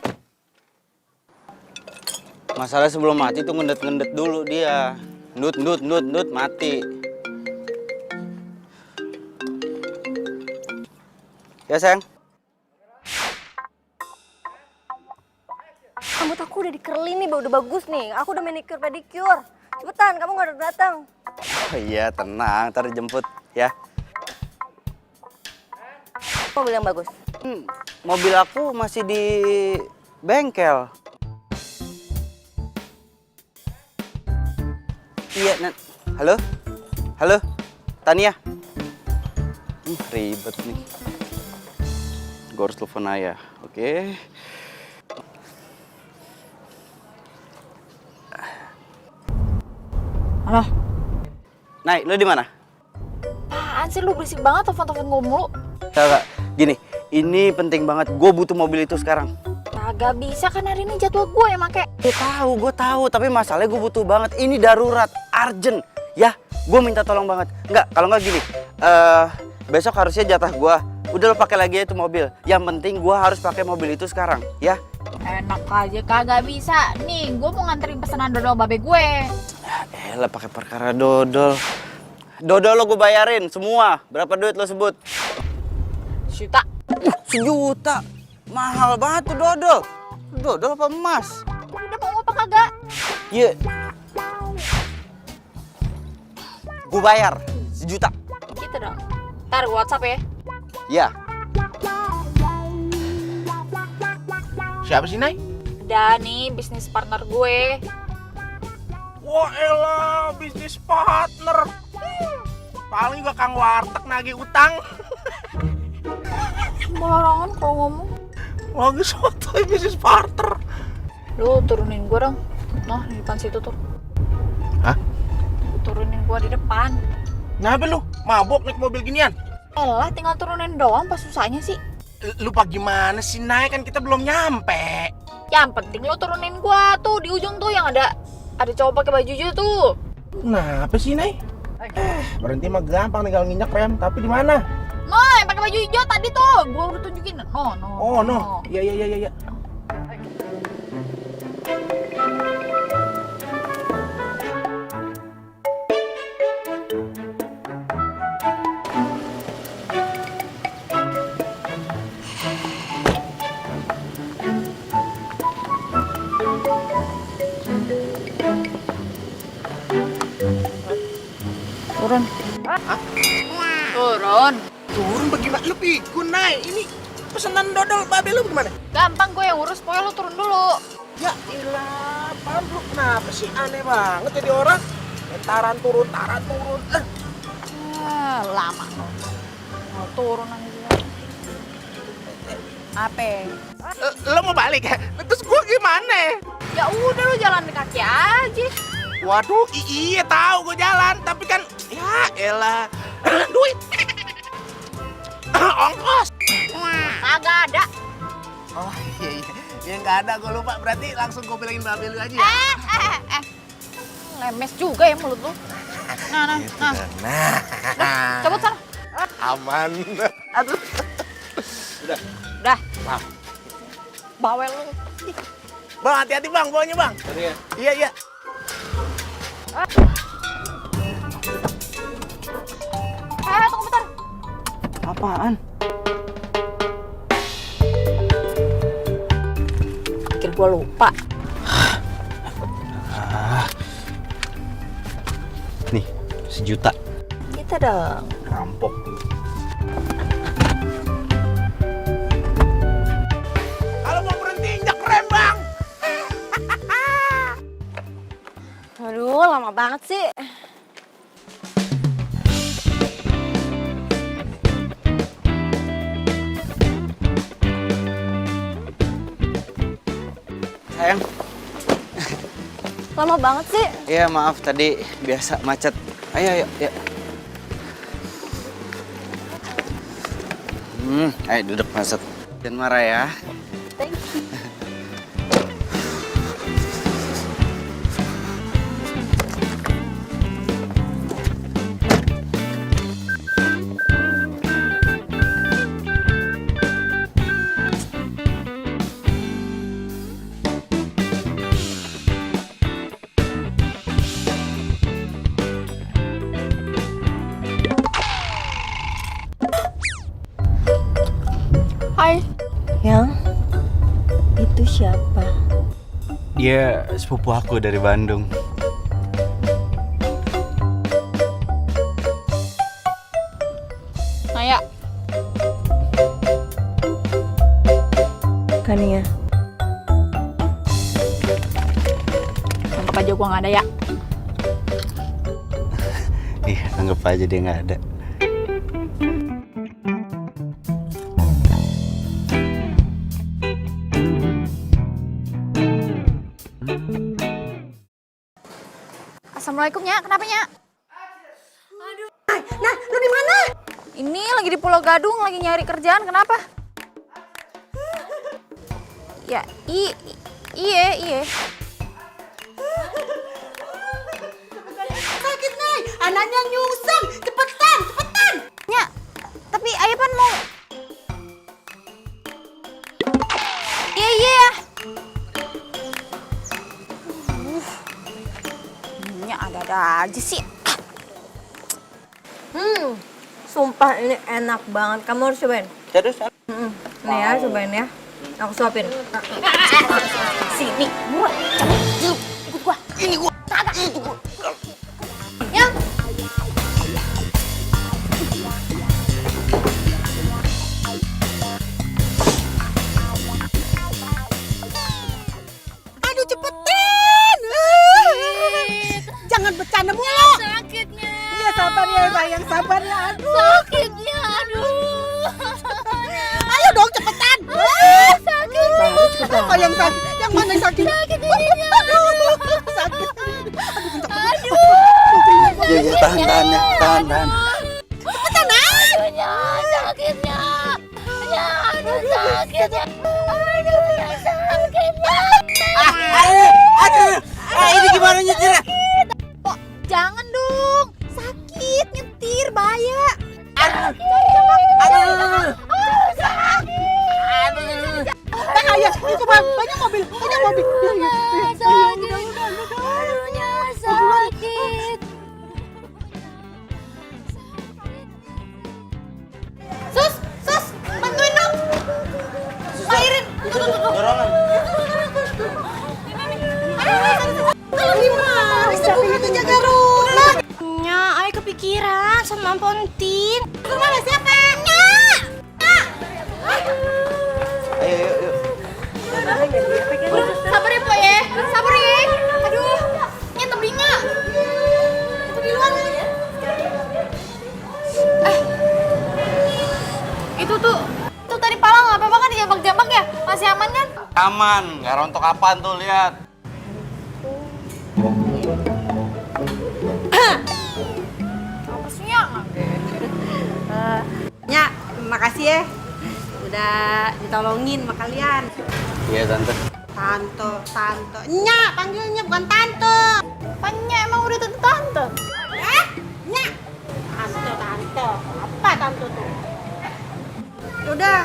Masalah sebelum mati tuh ngendet-ngendet dulu dia. Ndut mati. Ya sayang. Rambut aku udah dikerlin nih, udah bagus nih. Aku udah manicure pedicure. Cepetan, kamu nggak datang. Oh iya tenang, ntar dijemput ya. Mobil yang bagus. Mobil aku masih di bengkel. Iya, halo? Halo? Tania? Ribet nih. Gue harus telepon ayah, oke? Halo. Nay, lo di mana? Apaan sih lu berisik banget telepon-telepon gue mulu. Kagak, gini, ini penting banget. Gue butuh mobil itu sekarang. Kagak bisa kan hari ini jadwal gue yang make. Gue tahu, tapi masalahnya gue butuh banget. Ini darurat, urgent, ya. Gue minta tolong banget. Enggak, kalau nggak gini, besok harusnya jatah gue. Udah lo pakai lagi itu mobil. Yang penting gue harus pakai mobil itu sekarang, ya. Enak aja, kagak bisa. Nih, gue mau nganterin pesanan dodol babe gue. Elah, pakai perkara dodol. Dodol lo gue bayarin semua. Berapa duit lo sebut? Juta. Sejuta. Mahal banget tuh dodol. Dodol apa emas? Udah mau apa kagak? Iya. Gue bayar 1 juta. Gitu dong. Ntar gue WhatsApp ya. Ya. Siapa sih, Nay? Ada nih bisnis partner gue. Wah elah, bisnis partner. Paling juga kang warteg nagih utang. Sembarangan kalau ngomong. Lagi sotoy bisnis partner. Lu turunin gue dong. Nah, di depan situ tuh. Hah? Turunin gue di depan. Kenapa lu? Mabok naik mobil ginian? Elah, tinggal turunin doang, pas susahnya sih. Lupa gimana sih, Nay? Kan kita belum nyampe. Yang penting lu turunin gue tuh di ujung tuh yang ada cowok pakai baju hijau tuh. Kenapa sih, Nay? Berhenti mah gampang, tinggal nginjak rem. Tapi di mana? No, yang pakai baju hijau tadi tuh. Gua udah tunjukin. No. Oh, no. Iya. Turun. Hah? Turun. Turun bagaimana? Lu pikun, Nay. Ini pesanan dodol babe lu gimana? Gampang gue yang urus, pokoknya lu turun dulu. Ya ilah, apaan lu? Kenapa sih? Aneh banget jadi orang. Taran turun. Lama. Mau turun aja. Apa? Lo mau balik ya? Terus gua gimana? Ya udah lu jalan kaki aja. Waduh, iya tahu gua jalan, tapi kan ya elah. Duit. Ongkos. Kagak ada. Oh iya. Ya nggak ada, gua lupa. Berarti langsung gua bilangin babe lu aja ya. Lemes juga ya mulut lu. Nah. Nah. Cabut sana. Aman. Aduh. Udah. Bang. Bawel lu. Bang, hati-hati bang, bawanya bang. Iya. Tunggu bentar. Apaan? Pikir gua lupa. Nih, 1 juta. Gitu dong. Rampok. Kalau mau berhenti injak rem bang. Aduh, lama banget sih. Sayang. Lama banget sih. Iya, maaf tadi biasa macet. Ayo. Ayo duduk macet. Jangan marah ya. Thank you. Hai. Yang itu siapa? Dia sepupu aku dari Bandung. Naya. Kania. Anggap aja gua nggak ada ya. Anggap aja dia nggak ada. Assalamualaikum, Nya. Kenapa, Nya? Nah, lu di mana? Ini lagi di Pulau Gadung, lagi nyari kerjaan. Kenapa? Ya, iya. Sakit, Nay. Anaknya nyungseng. Cepetan. Nya, tapi ayah pan mau... Iya. Nya ada-ada aja sih. Sumpah ini enak banget. Kamu harus cobain. Terus Nih ya, cobain ya. Aku suapin. Sini, buruan. Cepet, ikut gua. Ini gua. Kagak. Ya. Aduh, cepetan. Jangan bercanda mulu. Sakitnya. Iya, sabar ya, sayang. Sabar ya. Aduh. Sakitnya, aduh. Ayo dong, cepetan. Sakit. Apa yang sakit? Yang mana yang sakit? Sakit ininya. Sakit. ya tahan ya, tahan. Cepetan, Nay. Aduhnya, sakitnya. Ya, aduh sakitnya. Aduhnya, sakitnya. Aduh. Ini gimana nyetirnya? Kok jangan dong. Sakit nyetir bahaya. Aduh. Bahaya. Itu banyak mobil. Sakit. Aduhnya sakit. Sus, bantuin dong. Airin. Dorongan. Kalau gimana? Sebelum itu jaga rumah. Nya, ay kepikiran sama Pontin. Kemana siapa? Ayo. Sabar ya, Po ya. Sabar ya. Aduh. Ini tebingnya. Itu di luar. Itu tuh tadi pala nggak apa-apa kan dijambak-jambak ya? Masih aman kan? Aman, nggak rontok apaan tuh, lihat. Apa sih ya? Nya, makasih ya. Udah ditolongin sama kalian. Iya, Tante. Tante. Nya, panggilnya bukan tante. Apanya emang udah tante? Nya. Tante. Apa tante tuh? Udah,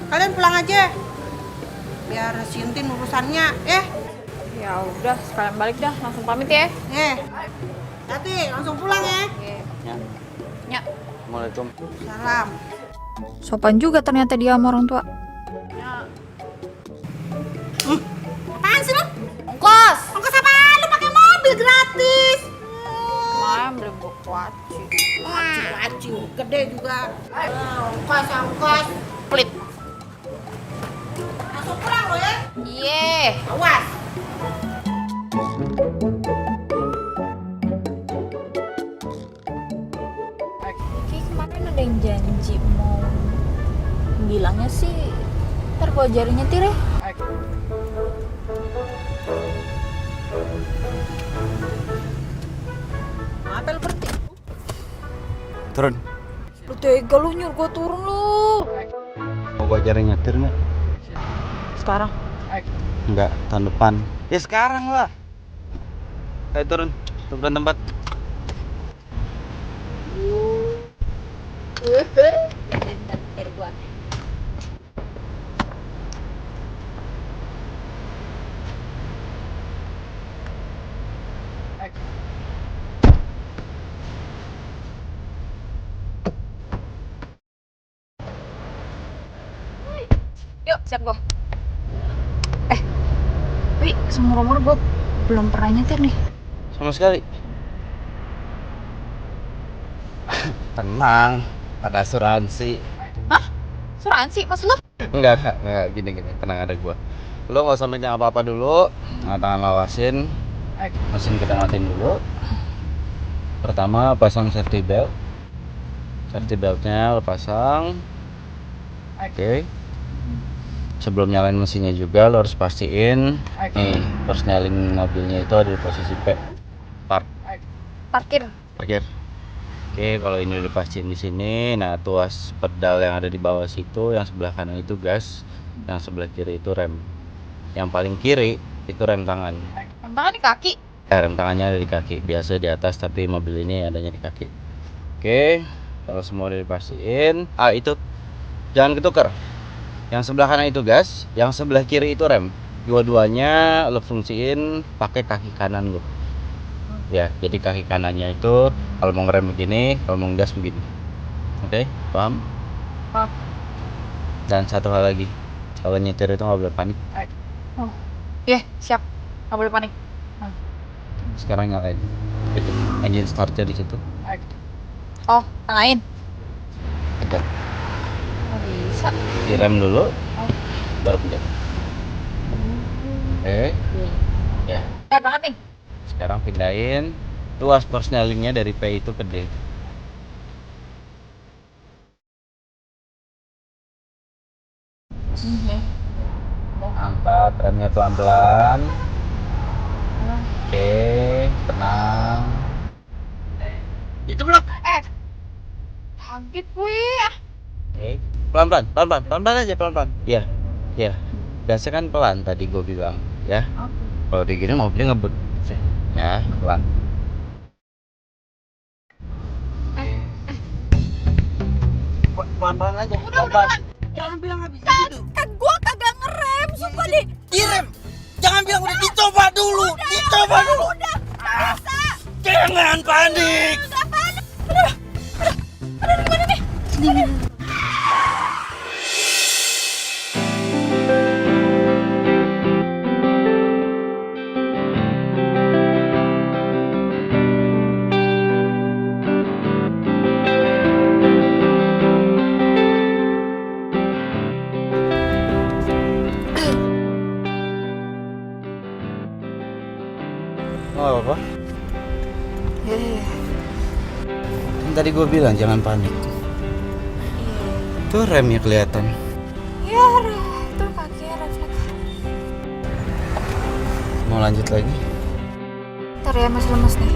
kalian pulang aja. Biar Sintin urusannya, Ya udah, sekalian balik dah. Langsung pamit ya. Hati, langsung pulang ya. Ya. Assalamualaikum. Salam. Sopan juga ternyata dia sama orang tua. Apaan sih lu? Ongkos. Ongkos apaan? Lu pakai mobil gratis. Kemarin beli buku kuaci. Laci, gede juga. Ongkos. Pelit. Langsung pulang lo ya. Iya. Awas. Kayak kemarin ada yang janji mau bilangnya sih ntar gua ajarin nyetir ya. Apa lu berhenti? Turun. Lu tega lu nyuruh gua turun lu. Mau gua ajarin nyetir nggak? Sekarang. Enggak, tahun depan. Ya sekarang lah. Ayo turun tempat. Yuk, siap gua. Tapi seumur-umur gua belum pernah nyetir nih. Sama sekali. Tenang, ada asuransi. Hah? Asuransi? Maksud lu? Enggak, gini, tenang ada gua. Lo nggak usah megang apa-apa dulu, tangan lawasin, mesin kita matiin dulu. Pertama pasang safety belt. Safety beltnya lo pasang. Oke. Sebelum nyalain mesinnya juga lo harus pastiin nih persneling mobilnya itu ada di posisi P. Parkir. Oke, kalau ini udah pastiin di sini, nah tuas pedal yang ada di bawah situ, yang sebelah kanan itu gas, yang sebelah kiri itu rem. Yang paling kiri itu rem tangan. Rem tangan di kaki. Rem tangannya ada di kaki, biasa di atas tapi mobil ini adanya di kaki. Oke, kalau semua udah dipastiin, itu jangan ketukar. Yang sebelah kanan itu gas, yang sebelah kiri itu rem. Dua-duanya lo fungsiin pakai kaki kanan lo. Ya, jadi kaki kanannya itu kalau mau ngerem begini, kalau mau gas begini. Oke, paham? Paham. Dan satu hal lagi, kalau nyetir itu nggak boleh panik. Oh, iya siap. Nggak boleh panik. Sekarang nyalain. Itu engine startnya di situ. Oh, tangain. Pencet. Oh, bisa. Direm dulu, baru pencet. Oke. Ya. Ya banget nih. Sekarang pindahin tuas persnelingnya dari P itu ke D. Angkat remnya pelan-pelan. Oke, tenang. Itu belum. Kaget gue. Oke, pelan-pelan aja, pelan-pelan. Iya. Gasnya kan pelan tadi gue bilang, ya. Kalau di gini mobilnya ngebut. Ya, pelan. Pelan-pelan aja. Pelan-pelan. Jangan bilang habis Kan gue kagak ngerem, sumpah deh. direm. Jangan bilang udah dicoba dulu. Udah, bisa. Jangan panik. Udah panik. Aduh, gimana nih? Oh, apa? Kan tadi gue bilang jangan panik. Tuh remnya kelihatan. Iya, itu kakinya refleks. Mau lanjut lagi? Ntar ya, masih lemes nih.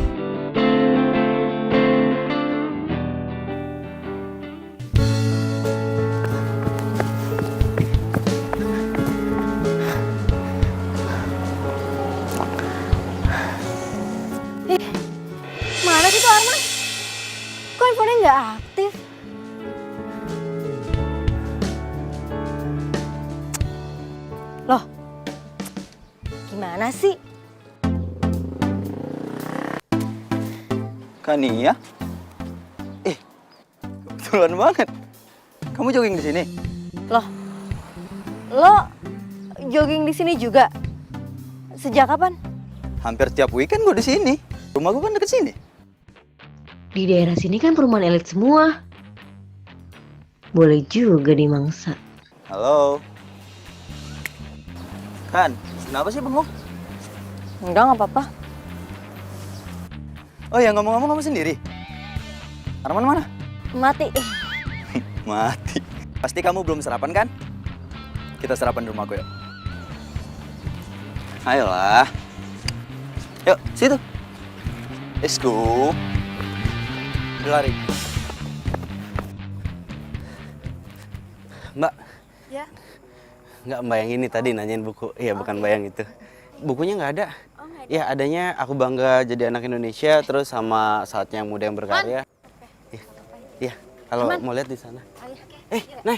Mana sih tuh Arman? Kok handphonenya nggak aktif? Loh, gimana sih? Kania? Kebetulan banget. Kamu jogging di sini? Loh, lo jogging di sini juga? Sejak kapan? Hampir tiap weekend gue di sini. Rumah gue kan deket sini. Di daerah sini kan perumahan elit semua. Boleh juga dimangsa. Halo. Kan, kenapa sih bengong? Enggak, nggak apa-apa. Oh ya, ngomong-ngomong kamu sendiri? Arman mana? Mati. Mati. Pasti kamu belum sarapan kan? Kita sarapan di rumahku yuk. Ayolah. Yuk, situ. Let's go. Lari. Mbak. Ya. Nggak, Mbak yang ini tadi nanyain buku. Iya, bukan Mbak yang itu. Bukunya nggak ada. Ya, adanya Aku Bangga Jadi Anak Indonesia, terus sama Saatnya Yang Muda Yang Berkarya. Iya, kalau mau lihat di sana. Nay,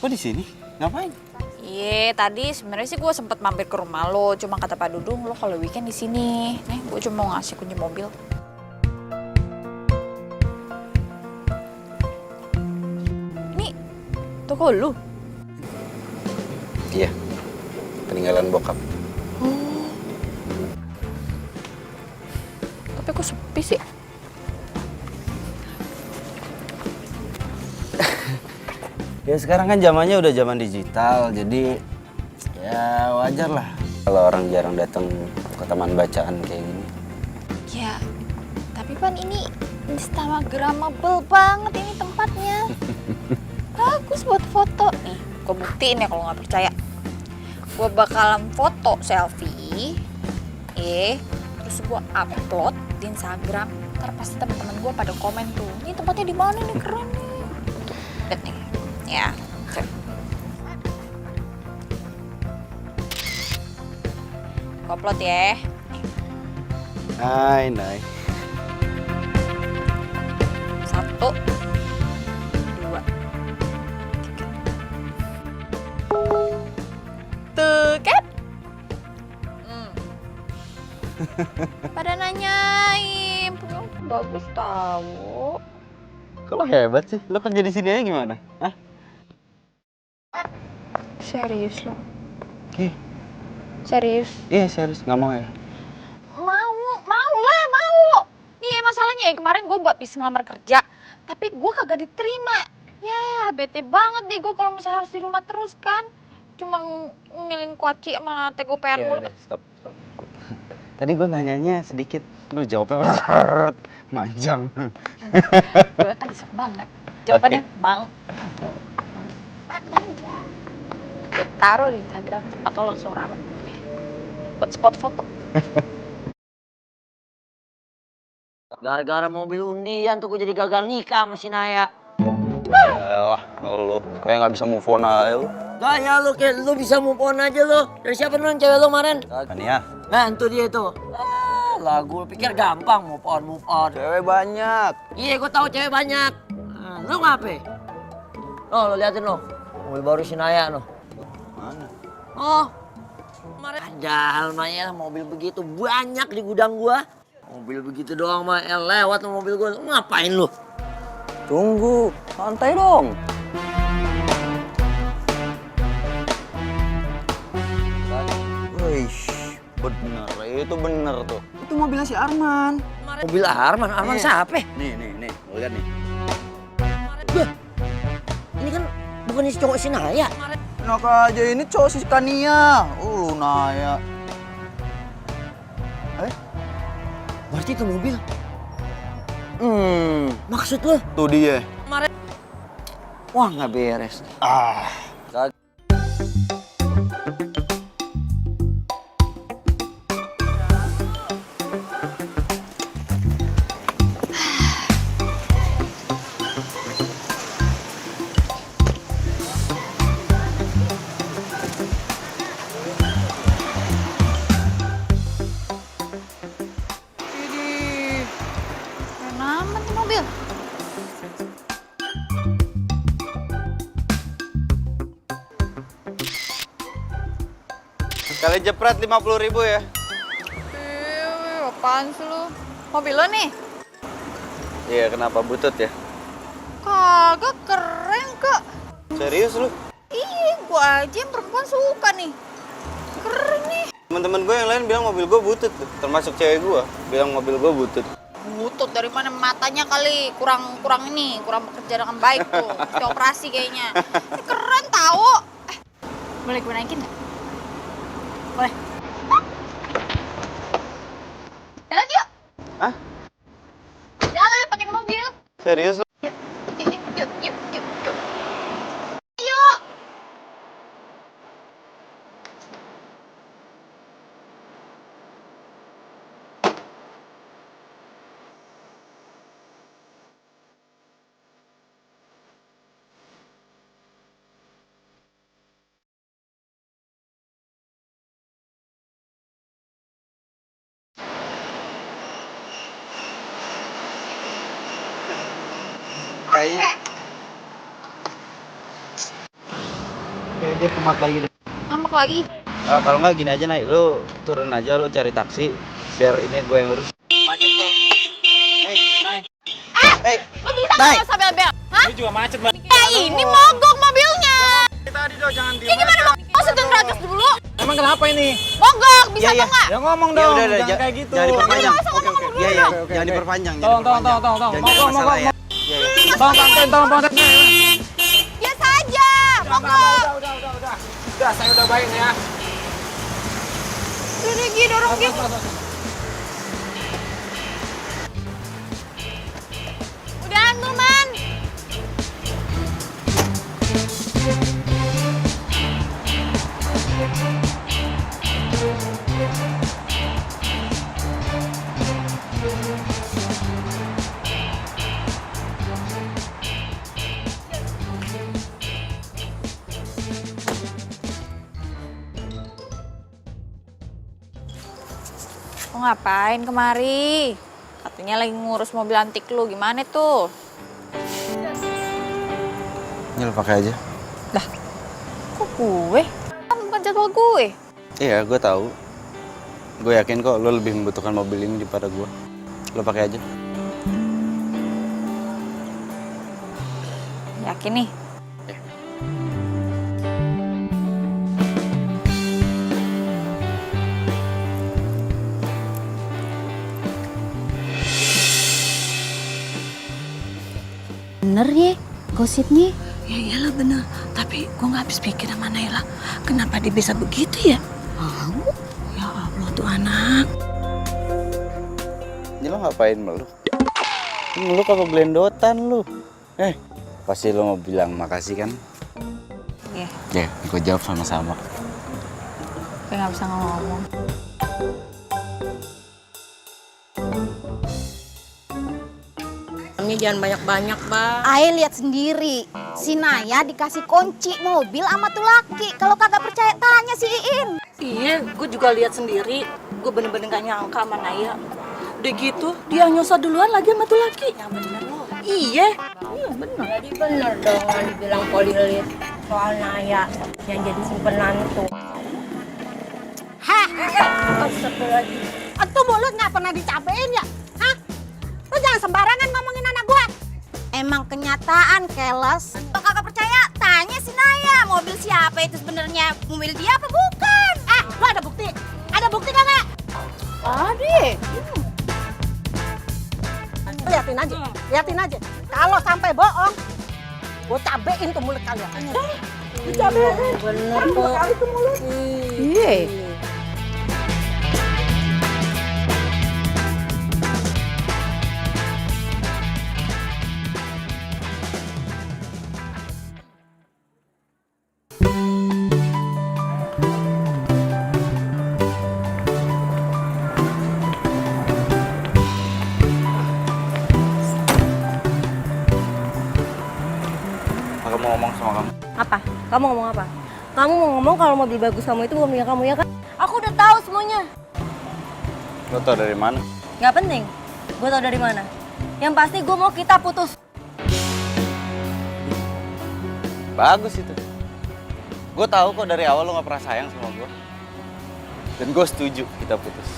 kok di sini? Ngapain? Iya, tadi sebenarnya sih gue sempet mampir ke rumah lo, cuma kata Pak Dudung lo kalau weekend di sini. Nih, gue cuma mau ngasih kunci mobil. Ini toko lu? Iya, peninggalan bokap. Tapi kok sepi sih? Ya sekarang kan zamannya udah zaman digital, jadi ya wajar lah kalau orang jarang datang ke taman bacaan kayak gini. Ya, tapi Tapi Pan ini instagramable banget ini tempatnya. Bagus buat foto. Nih, gue buktiin ya kalau nggak percaya. Gue bakalan foto selfie, terus gue upload di Instagram. Ntar pasti teman-teman gue pada komen tuh, ini tempatnya di mana nih, keren nih. Lihat nih, ya. Gue upload ya. Hai, Nay. 1, 2, 3. Tuh kan? Pada nanyain, bagus tahu. Kok lo hebat sih? Lo kerja di sini aja gimana? Hah? Serius lo? Ih. Serius? Iya serius, nggak mau ya? Mau. Nih masalahnya kemarin gue buat bisa ngelamar kerja, tapi gue kagak diterima. Ya bete banget nih gue kalau misalnya harus di rumah terus kan. Cuma ngilin kuaci sama tego PR mulu. Stop. Tadi gue nanyanya sedikit, lu jawabnya manjang. Gue kan iseng banget. Jawabannya bang. Gue taruh di Instagram atau langsung ramai buat spot foto. Gara-gara mobil undian tuh gue jadi gagal nikah sama si Naya. Wah, lu kayak nggak bisa move on aja lu. Gaya lu kayak lu bisa move on aja lu. Dari siapa nun cewek lu kemarin? Kania. Nah itu dia tuh. Lagu lu pikir gampang move on. Cewek banyak. Iya gue tahu cewek banyak. Nah, lu ngapain? Oh lu liatin lo. Mobil baru si Naya lo. Mana? Oh. Kemarin padahal Maya mobil begitu banyak di gudang gua. Mobil begitu doang mah lewat sama mobil gua. Ngapain lu? Tunggu, santai dong. Wih, bener, itu bener tuh. Itu mobilnya si Arman. Mobil Arman siapa? Nih, lo lihat nih. Bah, ini kan bukan si cowok si Naya. Enak aja, ini cowok si Kania. Lu Naya. Berarti itu mobil. Maksud lu? Tuh dia. Wah nggak beres. Keren amat nih mobil. Sekali jepret 50.000 ya. Apaan sih lu? Mobil lo nih? Iya, kenapa butut ya? Kagak, keren kok. Serius lu? Ih, gua aja yang perempuan suka nih. Keren nih. Teman-teman gue yang lain bilang mobil gue butut tuh, termasuk cewek gue bilang mobil gue butut. Butut dari mana? Matanya kali kurang bekerja dengan baik tuh. Mesti operasi kayaknya. Keren tahu. Boleh gue naikin nggak? Boleh. Jalan yuk. Hah? Jalan pakai mobil. Serius lu? Yuk. Yuk. Kayaknya dia kemat lagi deh. Ngambek lagi. Kalau nggak gini aja, Nay, lu turun aja, lu cari taksi biar ini gue yang urus. Lu bisa nggak sambil bel? Hah? Ini juga macet banget. Ini mogok mobilnya. Tadi dong jangan Ini gimana mau? Mau sedang gratis dulu? Emang kenapa ini? Mogok, bisa atau nggak? Ya ngomong Ya dong, udah, jangan kayak gitu. Jangan diperpanjang. Oke. Iya, jangan diperpanjang. Tolong. Masalah ya. Tolong. Biasa aja, mogok. Udah, saya udah baik ya. Udah Gi, dorong Gi. gentleman. Kok ngapain kemari? Katanya lagi ngurus mobil antik lu, gimana tuh? Ini lo pakai aja. Dah, kok gue? Kan bukan jadwal gue. Iya, gue tahu. Gue yakin kok lo lebih membutuhkan mobil ini daripada gue. Lo pakai aja. Yakin nih? Bener ya gosipnya? Ya iyalah bener, tapi gue nggak habis pikir sama Naila. Kenapa dia bisa begitu ya? Ya Allah tuh anak. Ini lo ngapain melu? Lu kagak gelendotan lu. Pasti lo mau bilang makasih kan? Iya. Ya, gue jawab sama-sama. Gue nggak bisa ngomong. Jangan banyak-banyak, Bang. Ae lihat sendiri, si Naya dikasih kunci mobil sama tuh laki. Kalau kagak percaya tanya si Iin. Iya, gue juga lihat sendiri. Gue bener-bener gak nyangka sama Naya. Udah gitu, dia nyosor duluan lagi sama tuh laki. Yang bener lo. Iya. Iya bener. Jadi bener dong dibilang Polilit soal Naya yang jadi simpenan tuh. Hah? Astagfirullahaladzim. Itu mulut nggak pernah dicapein ya? Hah? Lo jangan sembarangan ngomongin anak gua. Emang kenyataan, keles. Kalau kagak percaya, tanya si Naya. Mobil siapa itu sebenarnya? Mobil dia apa bukan? Lo ada bukti? Ada bukti kagak? Ada. Liatin aja. Kalau sampai bohong, gua cabein tuh mulut kalian. Gua cabein. Bener Dua kok. kali tuh mulut. Iya. Aku mau ngomong sama kamu. Apa? Kamu ngomong apa? Kamu mau ngomong kalau mobil bagus kamu itu bukan punya kamu ya kan? Aku udah tahu semuanya. Lo tau dari mana? Nggak penting. Gue tau dari mana. Yang pasti gue mau kita putus. Bagus itu. Gue tahu kok dari awal lo gak pernah sayang sama gue. Dan gue setuju kita putus.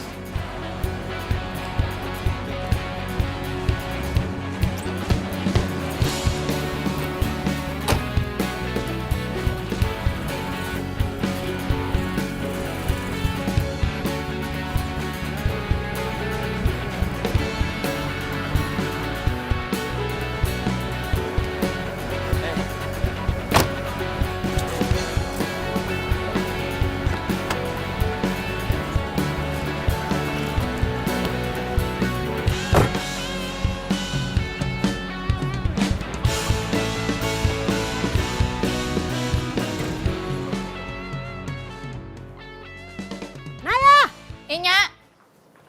Inya.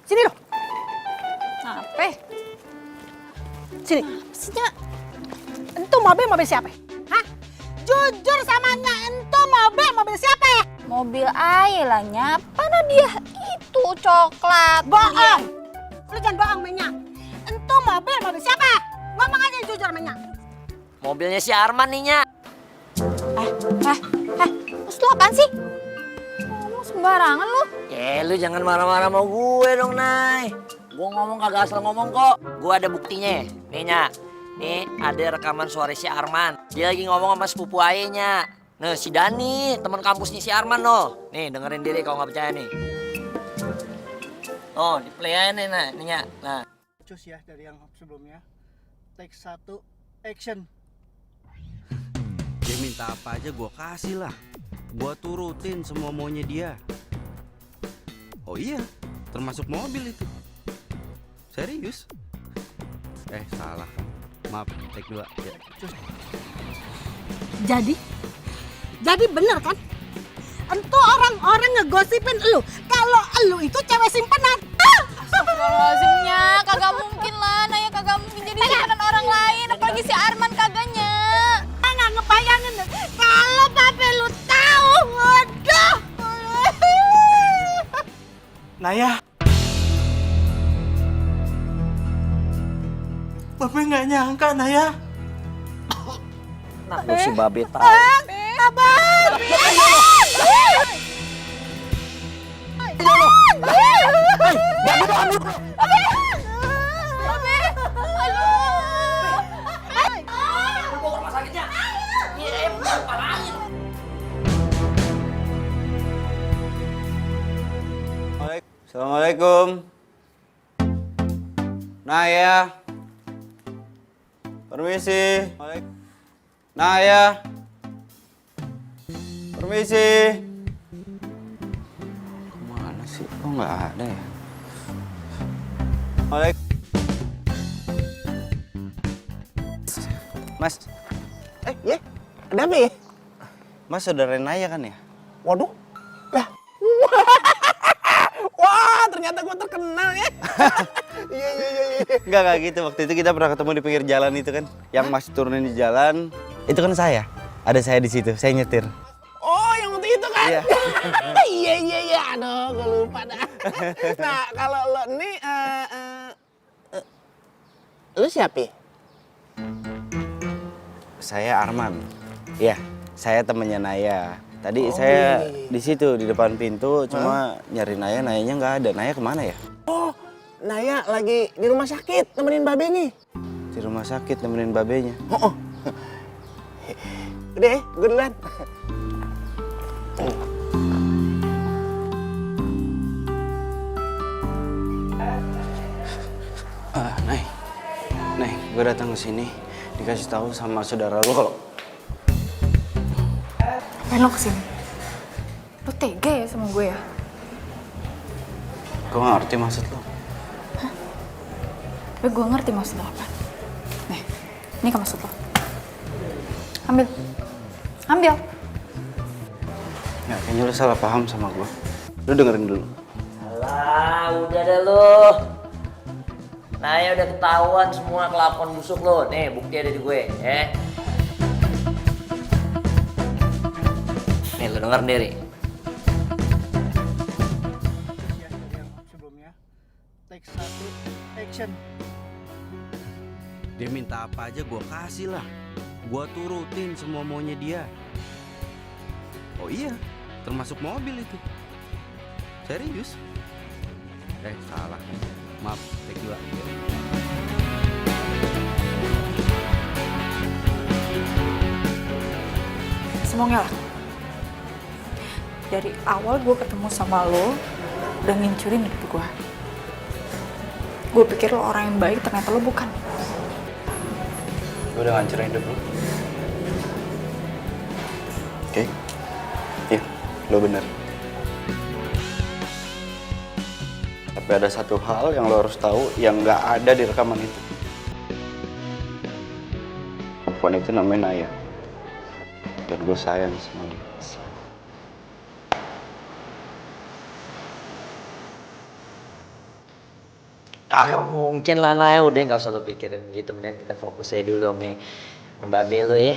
Sini loh. Apa? Sini. Sini. Itu mobil siapa? Hah? Jujur sama Nya, itu mobil siapa ya? Mobil Ae lah, nyapa dia itu coklat. Bohong. Lu jangan bohong, Menya. Itu mobil siapa? Ngomong aja jujur, Menya. Mobilnya si Arman nih, Nya. Terus lu apaan sih? Ngomong sembarangan lu. Lu jangan marah-marah sama gue dong, Nay. Gue ngomong kagak asal ngomong kok. Gue ada buktinya. Nih, Nya. Nih, ada rekaman suara si Arman. Dia lagi ngomong sama sepupu ayahnya. Nah, si Dani, teman kampusnya si Arman loh. Nih, dengerin diri kalau nggak percaya nih. Oh, di play aja nih, nah, nih, Nya. Nah. Cus ya dari yang sebelumnya. Take 1, action. Dia minta apa aja gue kasih lah. Gue turutin semua maunya dia. Oh iya, termasuk mobil itu. Serius? Salah kan? Maaf, take 2. Ya. Jadi bener kan? Entu orang-orang ngegosipin elu kalau elu itu cewek simpenan. Astagfirullahaladzimnya, kagak mungkin lah, Naya kagak mungkin jadi simpenan orang lain, apalagi si Arman kagaknya. Nggak ngebayangin deh, kalau babe lu tahu, waduh. Naya. Babe nggak nyangka, Naya. Nah, lu si babe tahu. Abang. Assalamualaikum. Naya. Permisi. Naya. Permisi. Kemana sih? Kok nggak ada ya? Mas. Ya, ada apa ya? Mas saudara Naya kan ya? Waduh. Lah. Wah, ternyata gua terkenal ya. Iya. Enggak gitu. Waktu itu kita pernah ketemu di pinggir jalan itu kan. Yang Mas turunin di jalan. Itu kan saya. Ada saya di situ. Saya nyetir. Oh, yang waktu itu kan? Iya. Iya. Aduh, gua lupa dah. Nah, kalau lo nih, lu siapa? Saya Arman. Iya, saya temennya Naya. Tadi saya di situ di depan pintu, cuma nyari Naya, Nayanya nggak ada. Naya kemana ya? Oh, Naya lagi di rumah sakit nemenin babe nih. Di rumah sakit nemenin babenya. Oh. Udah, gue duluan. Nay, gue datang ke sini dikasih tahu sama saudara lo kalau. Ngapain lo kesini? Lo tega ya sama gue ya? Gue nggak ngerti maksud lo. Tapi gue ngerti maksud lo apa. Nih, ini kan maksud lo. Ambil. Ya, kayaknya lo salah paham sama gue. Lo dengerin dulu. Alah, udah deh lo. Naya udah ketahuan semua kelakuan busuk lo. Nih, bukti ada di gue, ya. Nih, lo denger sendiri. Sebelumnya, take 1, action. Dia minta apa aja gue kasih lah. Gue turutin semua maunya dia. Oh iya, termasuk mobil itu. Serius? Salah. Maaf, take 2. Semuanya lah. Dari awal gue ketemu sama lo, udah ngincurin hidup gue. Gue pikir lo orang yang baik, ternyata lo bukan. Gue udah ngancurin hidup lo. Oke? Iya, lo bener. Tapi ada satu hal yang lo harus tahu yang nggak ada di rekaman itu. Perempuan itu namanya Naya. Dan gue sayang sama dia. Kagak mungkin lah, Naya. Udah gak usah lo pikirin gitu. Mending kita fokus aja dulu sama Mbak Be lo ya.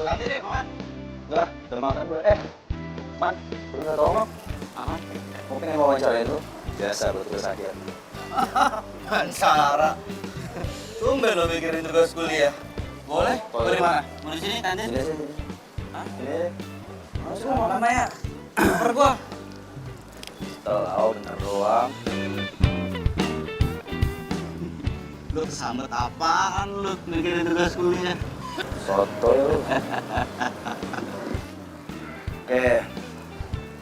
Nanti deh, Man. Enggak, udah makan gue. Man, lu nggak tolong? Aman. Mungkin yang mau wawancarain lu. Biasa buat tugas akhir. Wawancara. Tumben lo mikirin tugas kuliah. Boleh? Boleh. Di mana? Mau di sini, kantin? Sini. Hah? Sini. Masuk mau mana ya? Per gua. Tahu bentar doang. Lu kesambet apaan lu mikirin tugas kuliah? Soto lu. Oke.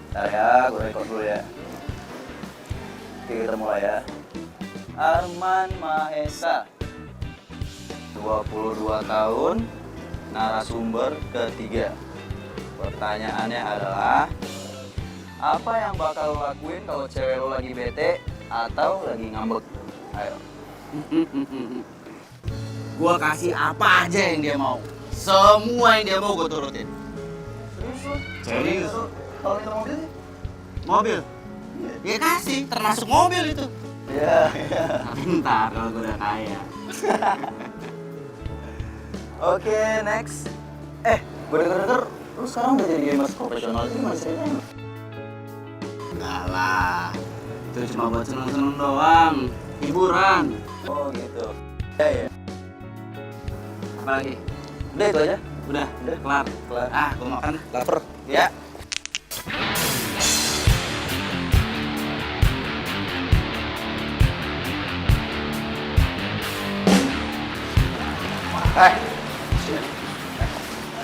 Ntar ya, gue rekod dulu ya. Oke, kita mulai ya. Arman Mahesa, 22 tahun, narasumber ketiga. Pertanyaannya adalah, apa yang bakal lo lakuin kalau cewek lo lagi bete atau lagi ngambek? Ayo. Gua kasih apa aja yang dia mau. Semua yang dia mau gue turutin. Serius? Kalau itu mobil? Mobil? Ya kasih, termasuk mobil itu. Iya. Tapi ntar kalau gue udah kaya. Oke, next. Gue denger-denger lu sekarang udah jadi gamers profesional, itu gimana ceritanya? Enggak lah, itu cuma buat seneng-seneng doang, hiburan. Oh gitu. Ya. Apa lagi? Udah itu aja. Udah, kelar. Ah, gue makan. Laper. Ya.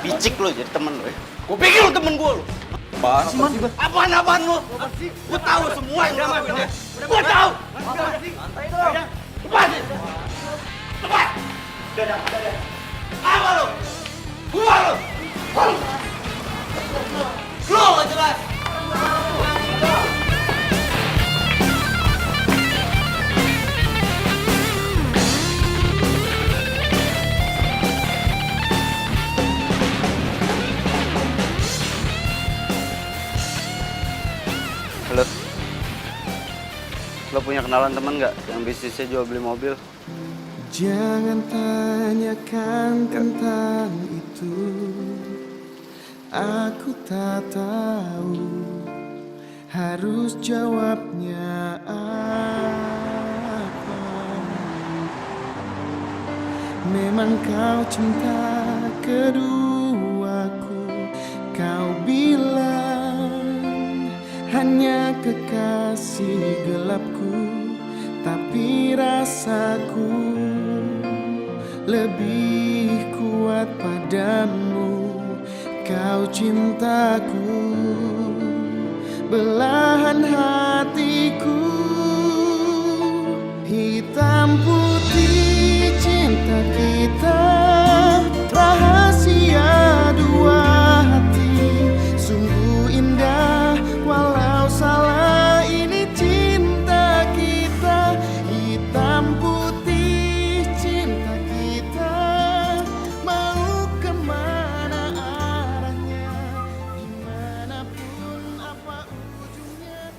Bicik lo jadi temen lo ya. Gue pikir lo temen gue lo. Apaan sih, Man? Apaan lo? Gue tahu semua yang lo lakuin ya. Gue tahu. Santai dong. Lepas. Lepas. Apa lo? Gua lo. Lo gak jelas. Halo. Lo punya kenalan temen nggak yang bisnisnya jual beli mobil? Jangan tanyakan tentang itu. Aku tak tahu harus jawabnya apa. Memang kau cinta keduaku. Kau bilang hanya kekasih gelapku, tapi rasaku lebih kuat padamu. Kau cintaku, belahan hatiku. Hitam putih cinta kita, rahasia dua hati. Sungguh indah walau salah, ini cinta kita. Hitam putih cinta kita, mau kemana arahnya, dimanapun apa ujungnya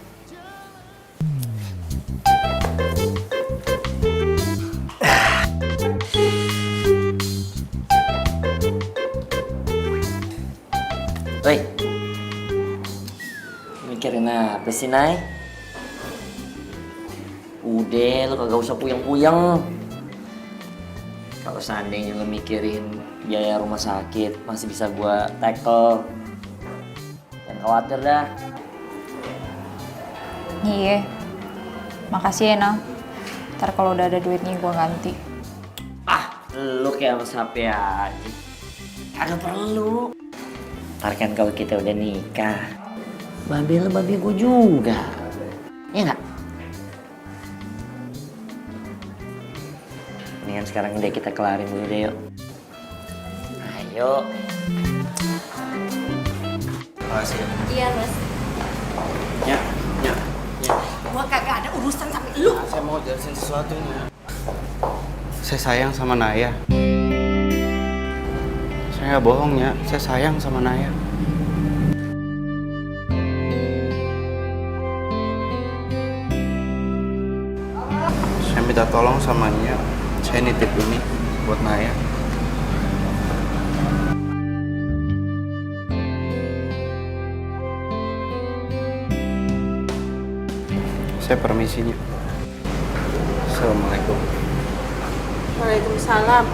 Woi, mikirin apa sih, Nay? Udah, lo kagak usah puyeng-puyeng. Kalau seandainya lo mikirin biaya rumah sakit, masih bisa gua tackle. Jangan khawatir dah. Iya, makasih ya, Nang. Ntar kalau udah ada duitnya gua ganti. Lo kayak sama sapi aja. Kagak perlu. Ntar kan kalau kita udah nikah, babe lo babe gue juga. Ya nggak? Mendingan sekarang udah kita kelarin dulu deh, yuk. Ayo. Makasih ya. Iya, Mas. Ya. Gua kagak ada urusan sama lu. Saya mau jelasin sesuatu nih. Saya sayang sama Naya. Saya nggak bohong ya, saya sayang sama Naya. Saya minta tolong sama Nia, saya nitip ini buat Naya. Saya permisinya. Assalamualaikum. Waalaikumsalam.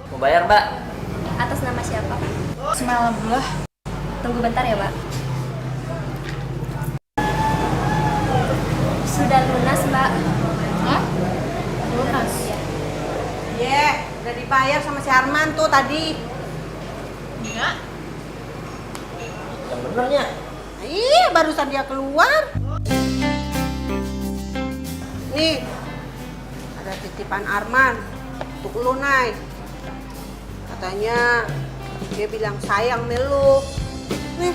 Mau bayar, Mbak? Atas nama siapa? Semalam dulu. Tunggu bentar ya, Mbak. Sudah lunas, Mbak. Hah? Lunas. Iya, udah dibayar sama si Arman tuh tadi. Yang benernya. Iya, barusan dia keluar. Nih, ada titipan Arman untuk lu, Nay. Katanya dia bilang sayang sama lu. Nih.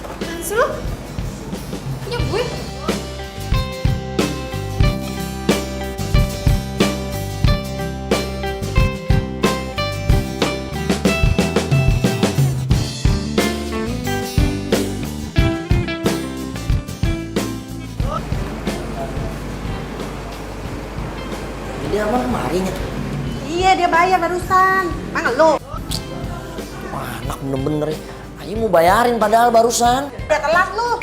Apaan sih lu? Punya gue. Jadi Arman kemarin ya? Iya, dia bayar barusan. Mana lu? Wah, anak bener-bener ya. Ayo mau bayarin padahal barusan. Udah telat lu.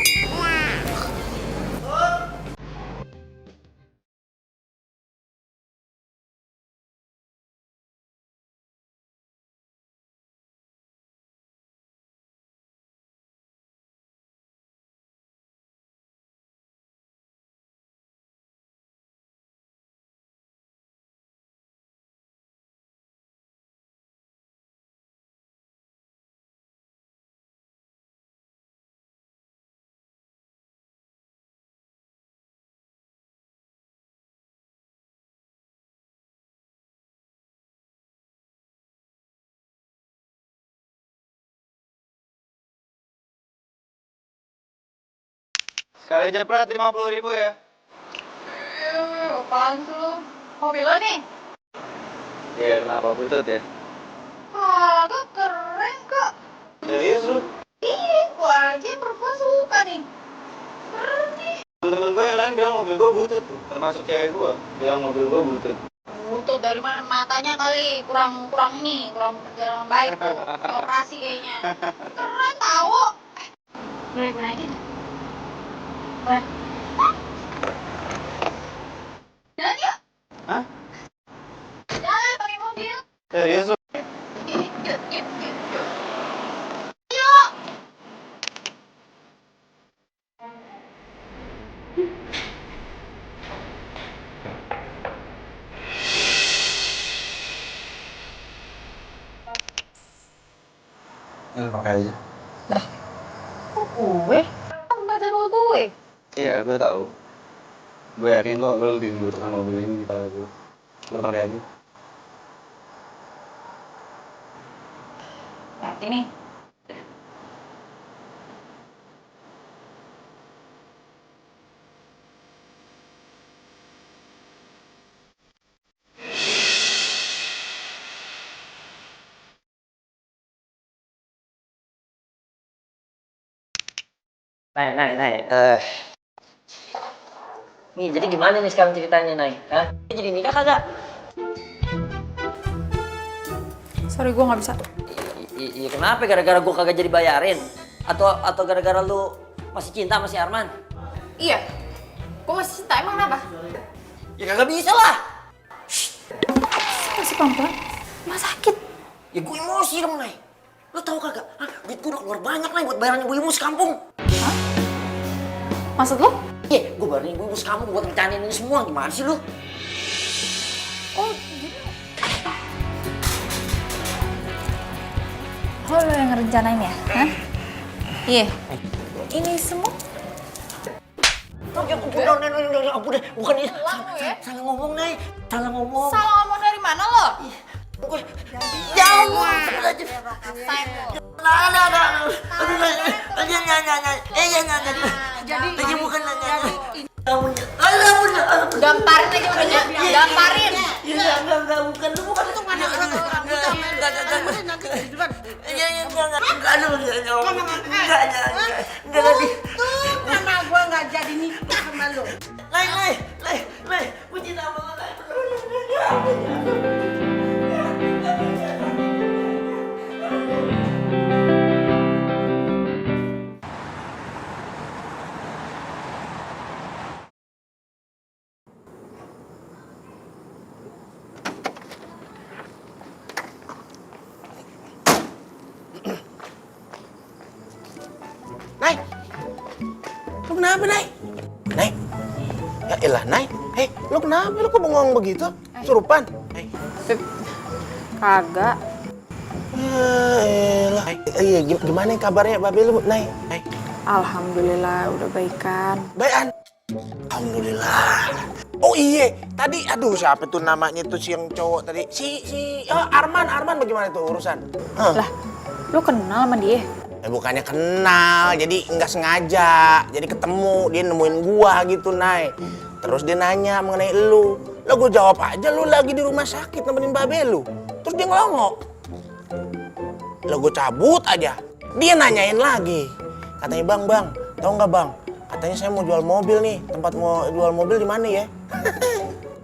Sekali jepret 50.000 ya. Apaan sih lu? Mobil lo nih? Iya, kenapa butut ya? Kagak, keren kok. Serius lu? Iya, gua aja perempuan suka nih. Keren nih. Temen gue yang lain bilang mobil gue butut, termasuk cewek gue bilang mobil gue butut. Butut dari mana? Matanya kali kurang perjalanan baik tuh. Operasi kayaknya. Keren tau. Boleh naikin? Boleh. Jalan yuk. Hah? Jalan pakai mobil. Serius lu? Yuk. Ya, pakai aja. Kok gue? Kan baca gue. Iya, gue tahu. Gue yakin kok lo lebih membutuhkan mobil ini daripada gue. Lo pakai aja. Berarti nih. Nay. Nih, jadi gimana nih sekarang ceritanya, Nay? Hah? Jadi nikah kagak? Sorry, gue nggak bisa. Iya, kenapa? Gara-gara gue kagak jadi bayarin? Atau gara-gara lu masih cinta sama si Arman? Iya, gue masih cinta. Emang kenapa? Ya kagak bisa lah. Masih pelan-pelan. Emang sakit. Ya gue emosi dong, Nay. Lo tau kagak? Hah? Duit gue udah keluar banyak, Nay, buat bayaran ibu-ibu sekampung. Hah? Maksud lo? Iya, gue bayarin ibu-ibu sekampung buat rencanain ini semua. Gimana sih lo? Oh, gitu. Oh, lo yang ngerencanain ya? Hah? Iya. Ini semua? Udah, bukan ini. Salah ngomong, Nay. Salah ngomong. Salah ngomong dari mana lo? Jauh. Jadi bukan nanya. Gamparin aja udah. Gamparin. Enggak, bukan. Lu bukan itu mana? karena gue nggak jadi nikah sama lo. Lai, gue cinta banget, Lai. Nay, lu kenapa, Nay? Nay, ya elah, Nay. Hei, lu kenapa? Lu kok bengong begitu? Surupan? Hey. Kagak. Iya, gimana kabarnya Babe lu, Nay? Alhamdulillah udah baikan. Baikan? Alhamdulillah. Oh iya, tadi aduh siapa tuh namanya tuh si yang cowok tadi? Arman bagaimana tuh urusan? Lah, lu kenal sama dia? Bukannya kenal, jadi nggak sengaja. Jadi ketemu, dia nemuin gua gitu, Nay. Terus dia nanya mengenai lu. Lah gua jawab aja lu lagi di rumah sakit nemenin Babe lu. Terus dia ngelongok. Lah gua cabut aja. Dia nanyain lagi. Katanya, Bang, tahu nggak Bang? Katanya saya mau jual mobil nih. Tempat mau jual mobil di mana ya?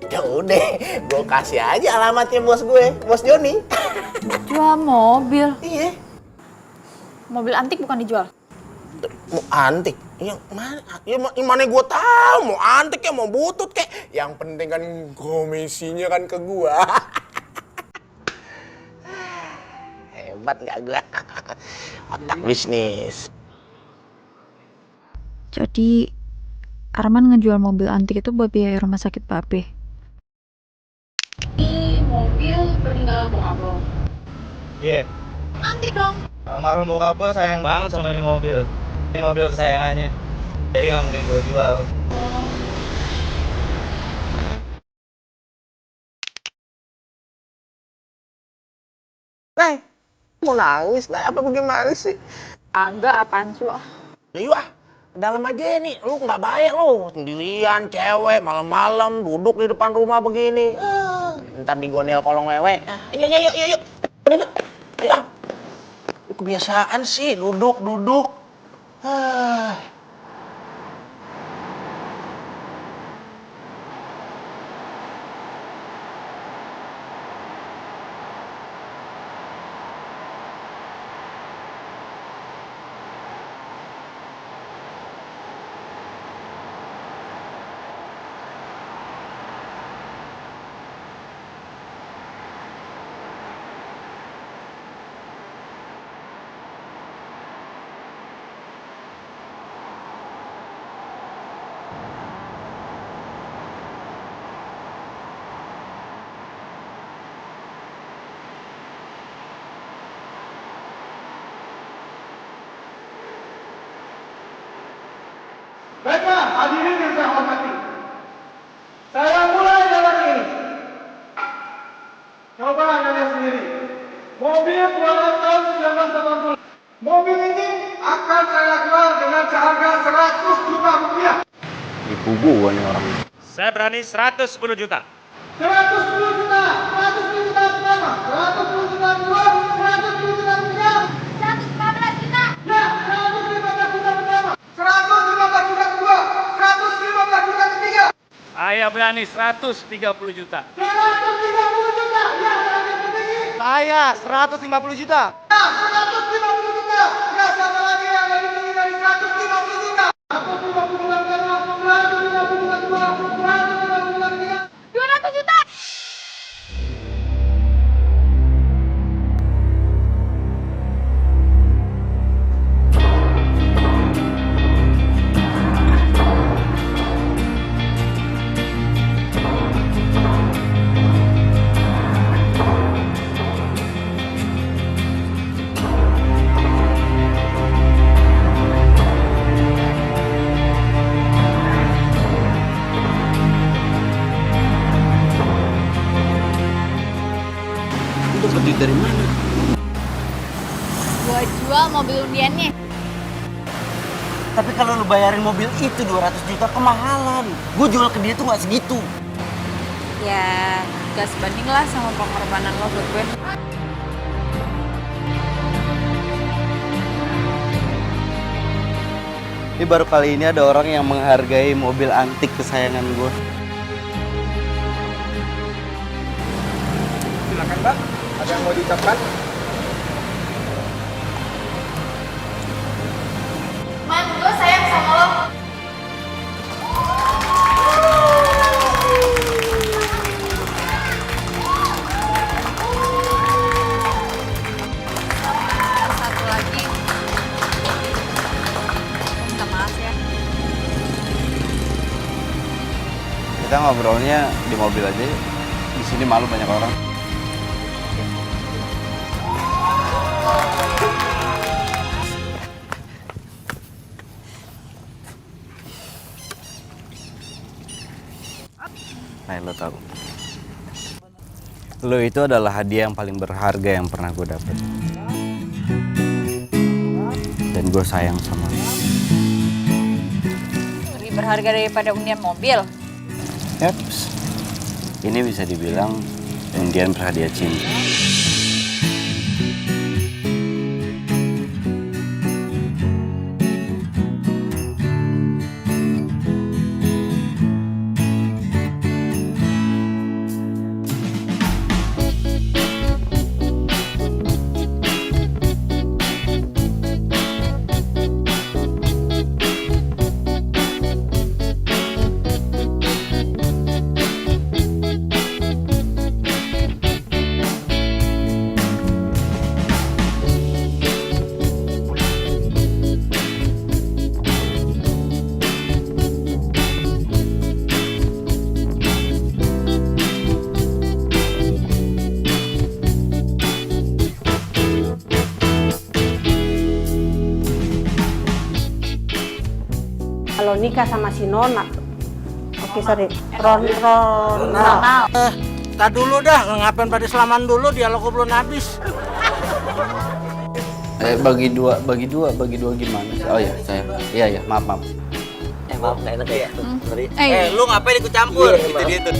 Ya udah, gue kasih aja alamatnya bos gue, bos Joni. Jual mobil? Iya. Mobil antik bukan dijual? Mau antik? Yang mana? Ya mana gue tahu mau antik ya mau butut kek. Yang penting kan komisinya kan ke gue. Hebat nggak gue? Otak bisnis. Jadi Arman ngejual mobil antik itu buat biaya rumah sakit Babe. Ini mobil peninggalan bokap lo. Iya. Antik dong. Almarhum bokap gue sayang banget sama ini mobil. Ini mobil kesayangannya. Jadi nggak mungkin gue jual. Nay, mau nangis? Nay, apa bagaimana sih? Agak apaan sih? Yuk dalam aja nih, lu nggak baik lu. Sendirian, cewek, malam-malam, duduk di depan rumah begini. Ntar digonel kolong wewe. Yuk. Ayo. Kebiasaan sih, duduk. Baiklah, hadirin yang saya hormati. Saya mulai jalan ini. Coba Anda lihat sendiri. Mobil keluaran tahun 1980. Mobil ini akan saya jual dengan seharga 100 juta rupiah. Ibu gua nih orang. Saya berani 110 juta. 110 juta, 110 juta pertama, 110 juta kedua, 110 juta ketiga, 115 juta. Ya, 115 juta pertama, 115 juta kedua, 115 juta ketiga. Saya berani 130 juta. 130 juta, ya, yang tertinggi. Saya 150 juta. Ya, 150 juta. Ya, satu lagi yang lebih tinggi dari 150 juta. 150 juta pertama, 150 juta kedua, 150 juta ketiga. 200 juta. Lu dapat duit dari mana? Gua jual mobil undiannya. Tapi kalau lu bayarin mobil itu 200 juta kemahalan. Gue jual ke dia tuh nggak segitu. Ya, gak sebanding lah sama pengorbanan lo buat gue. Ini baru kali ini ada orang yang menghargai mobil antik kesayangan gue. Silakan, Mbak. Ada yang mau diucapkan? Man, gue sayang sama lo. Satu lagi. Minta maaf ya. Kita ngobrolnya di mobil aja yuk. Di sini malu banyak orang. Kayak lo tahu. Lo itu adalah hadiah yang paling berharga yang pernah gue dapet. Dan gue sayang sama lo. Lebih berharga daripada undian mobil. Yaps. Ini bisa dibilang undian berhadiah cinta. Kalau nikah sama si Nona, oke sorry, Ronald. Tak dulu dah, ngapain pada selaman dulu, dialog belum habis. Bagi dua gimana? Oh ya, saya. Iya, maaf. Maaf, nggak enak ya. Sorry. Lu ngapain ikut campur? Gitu.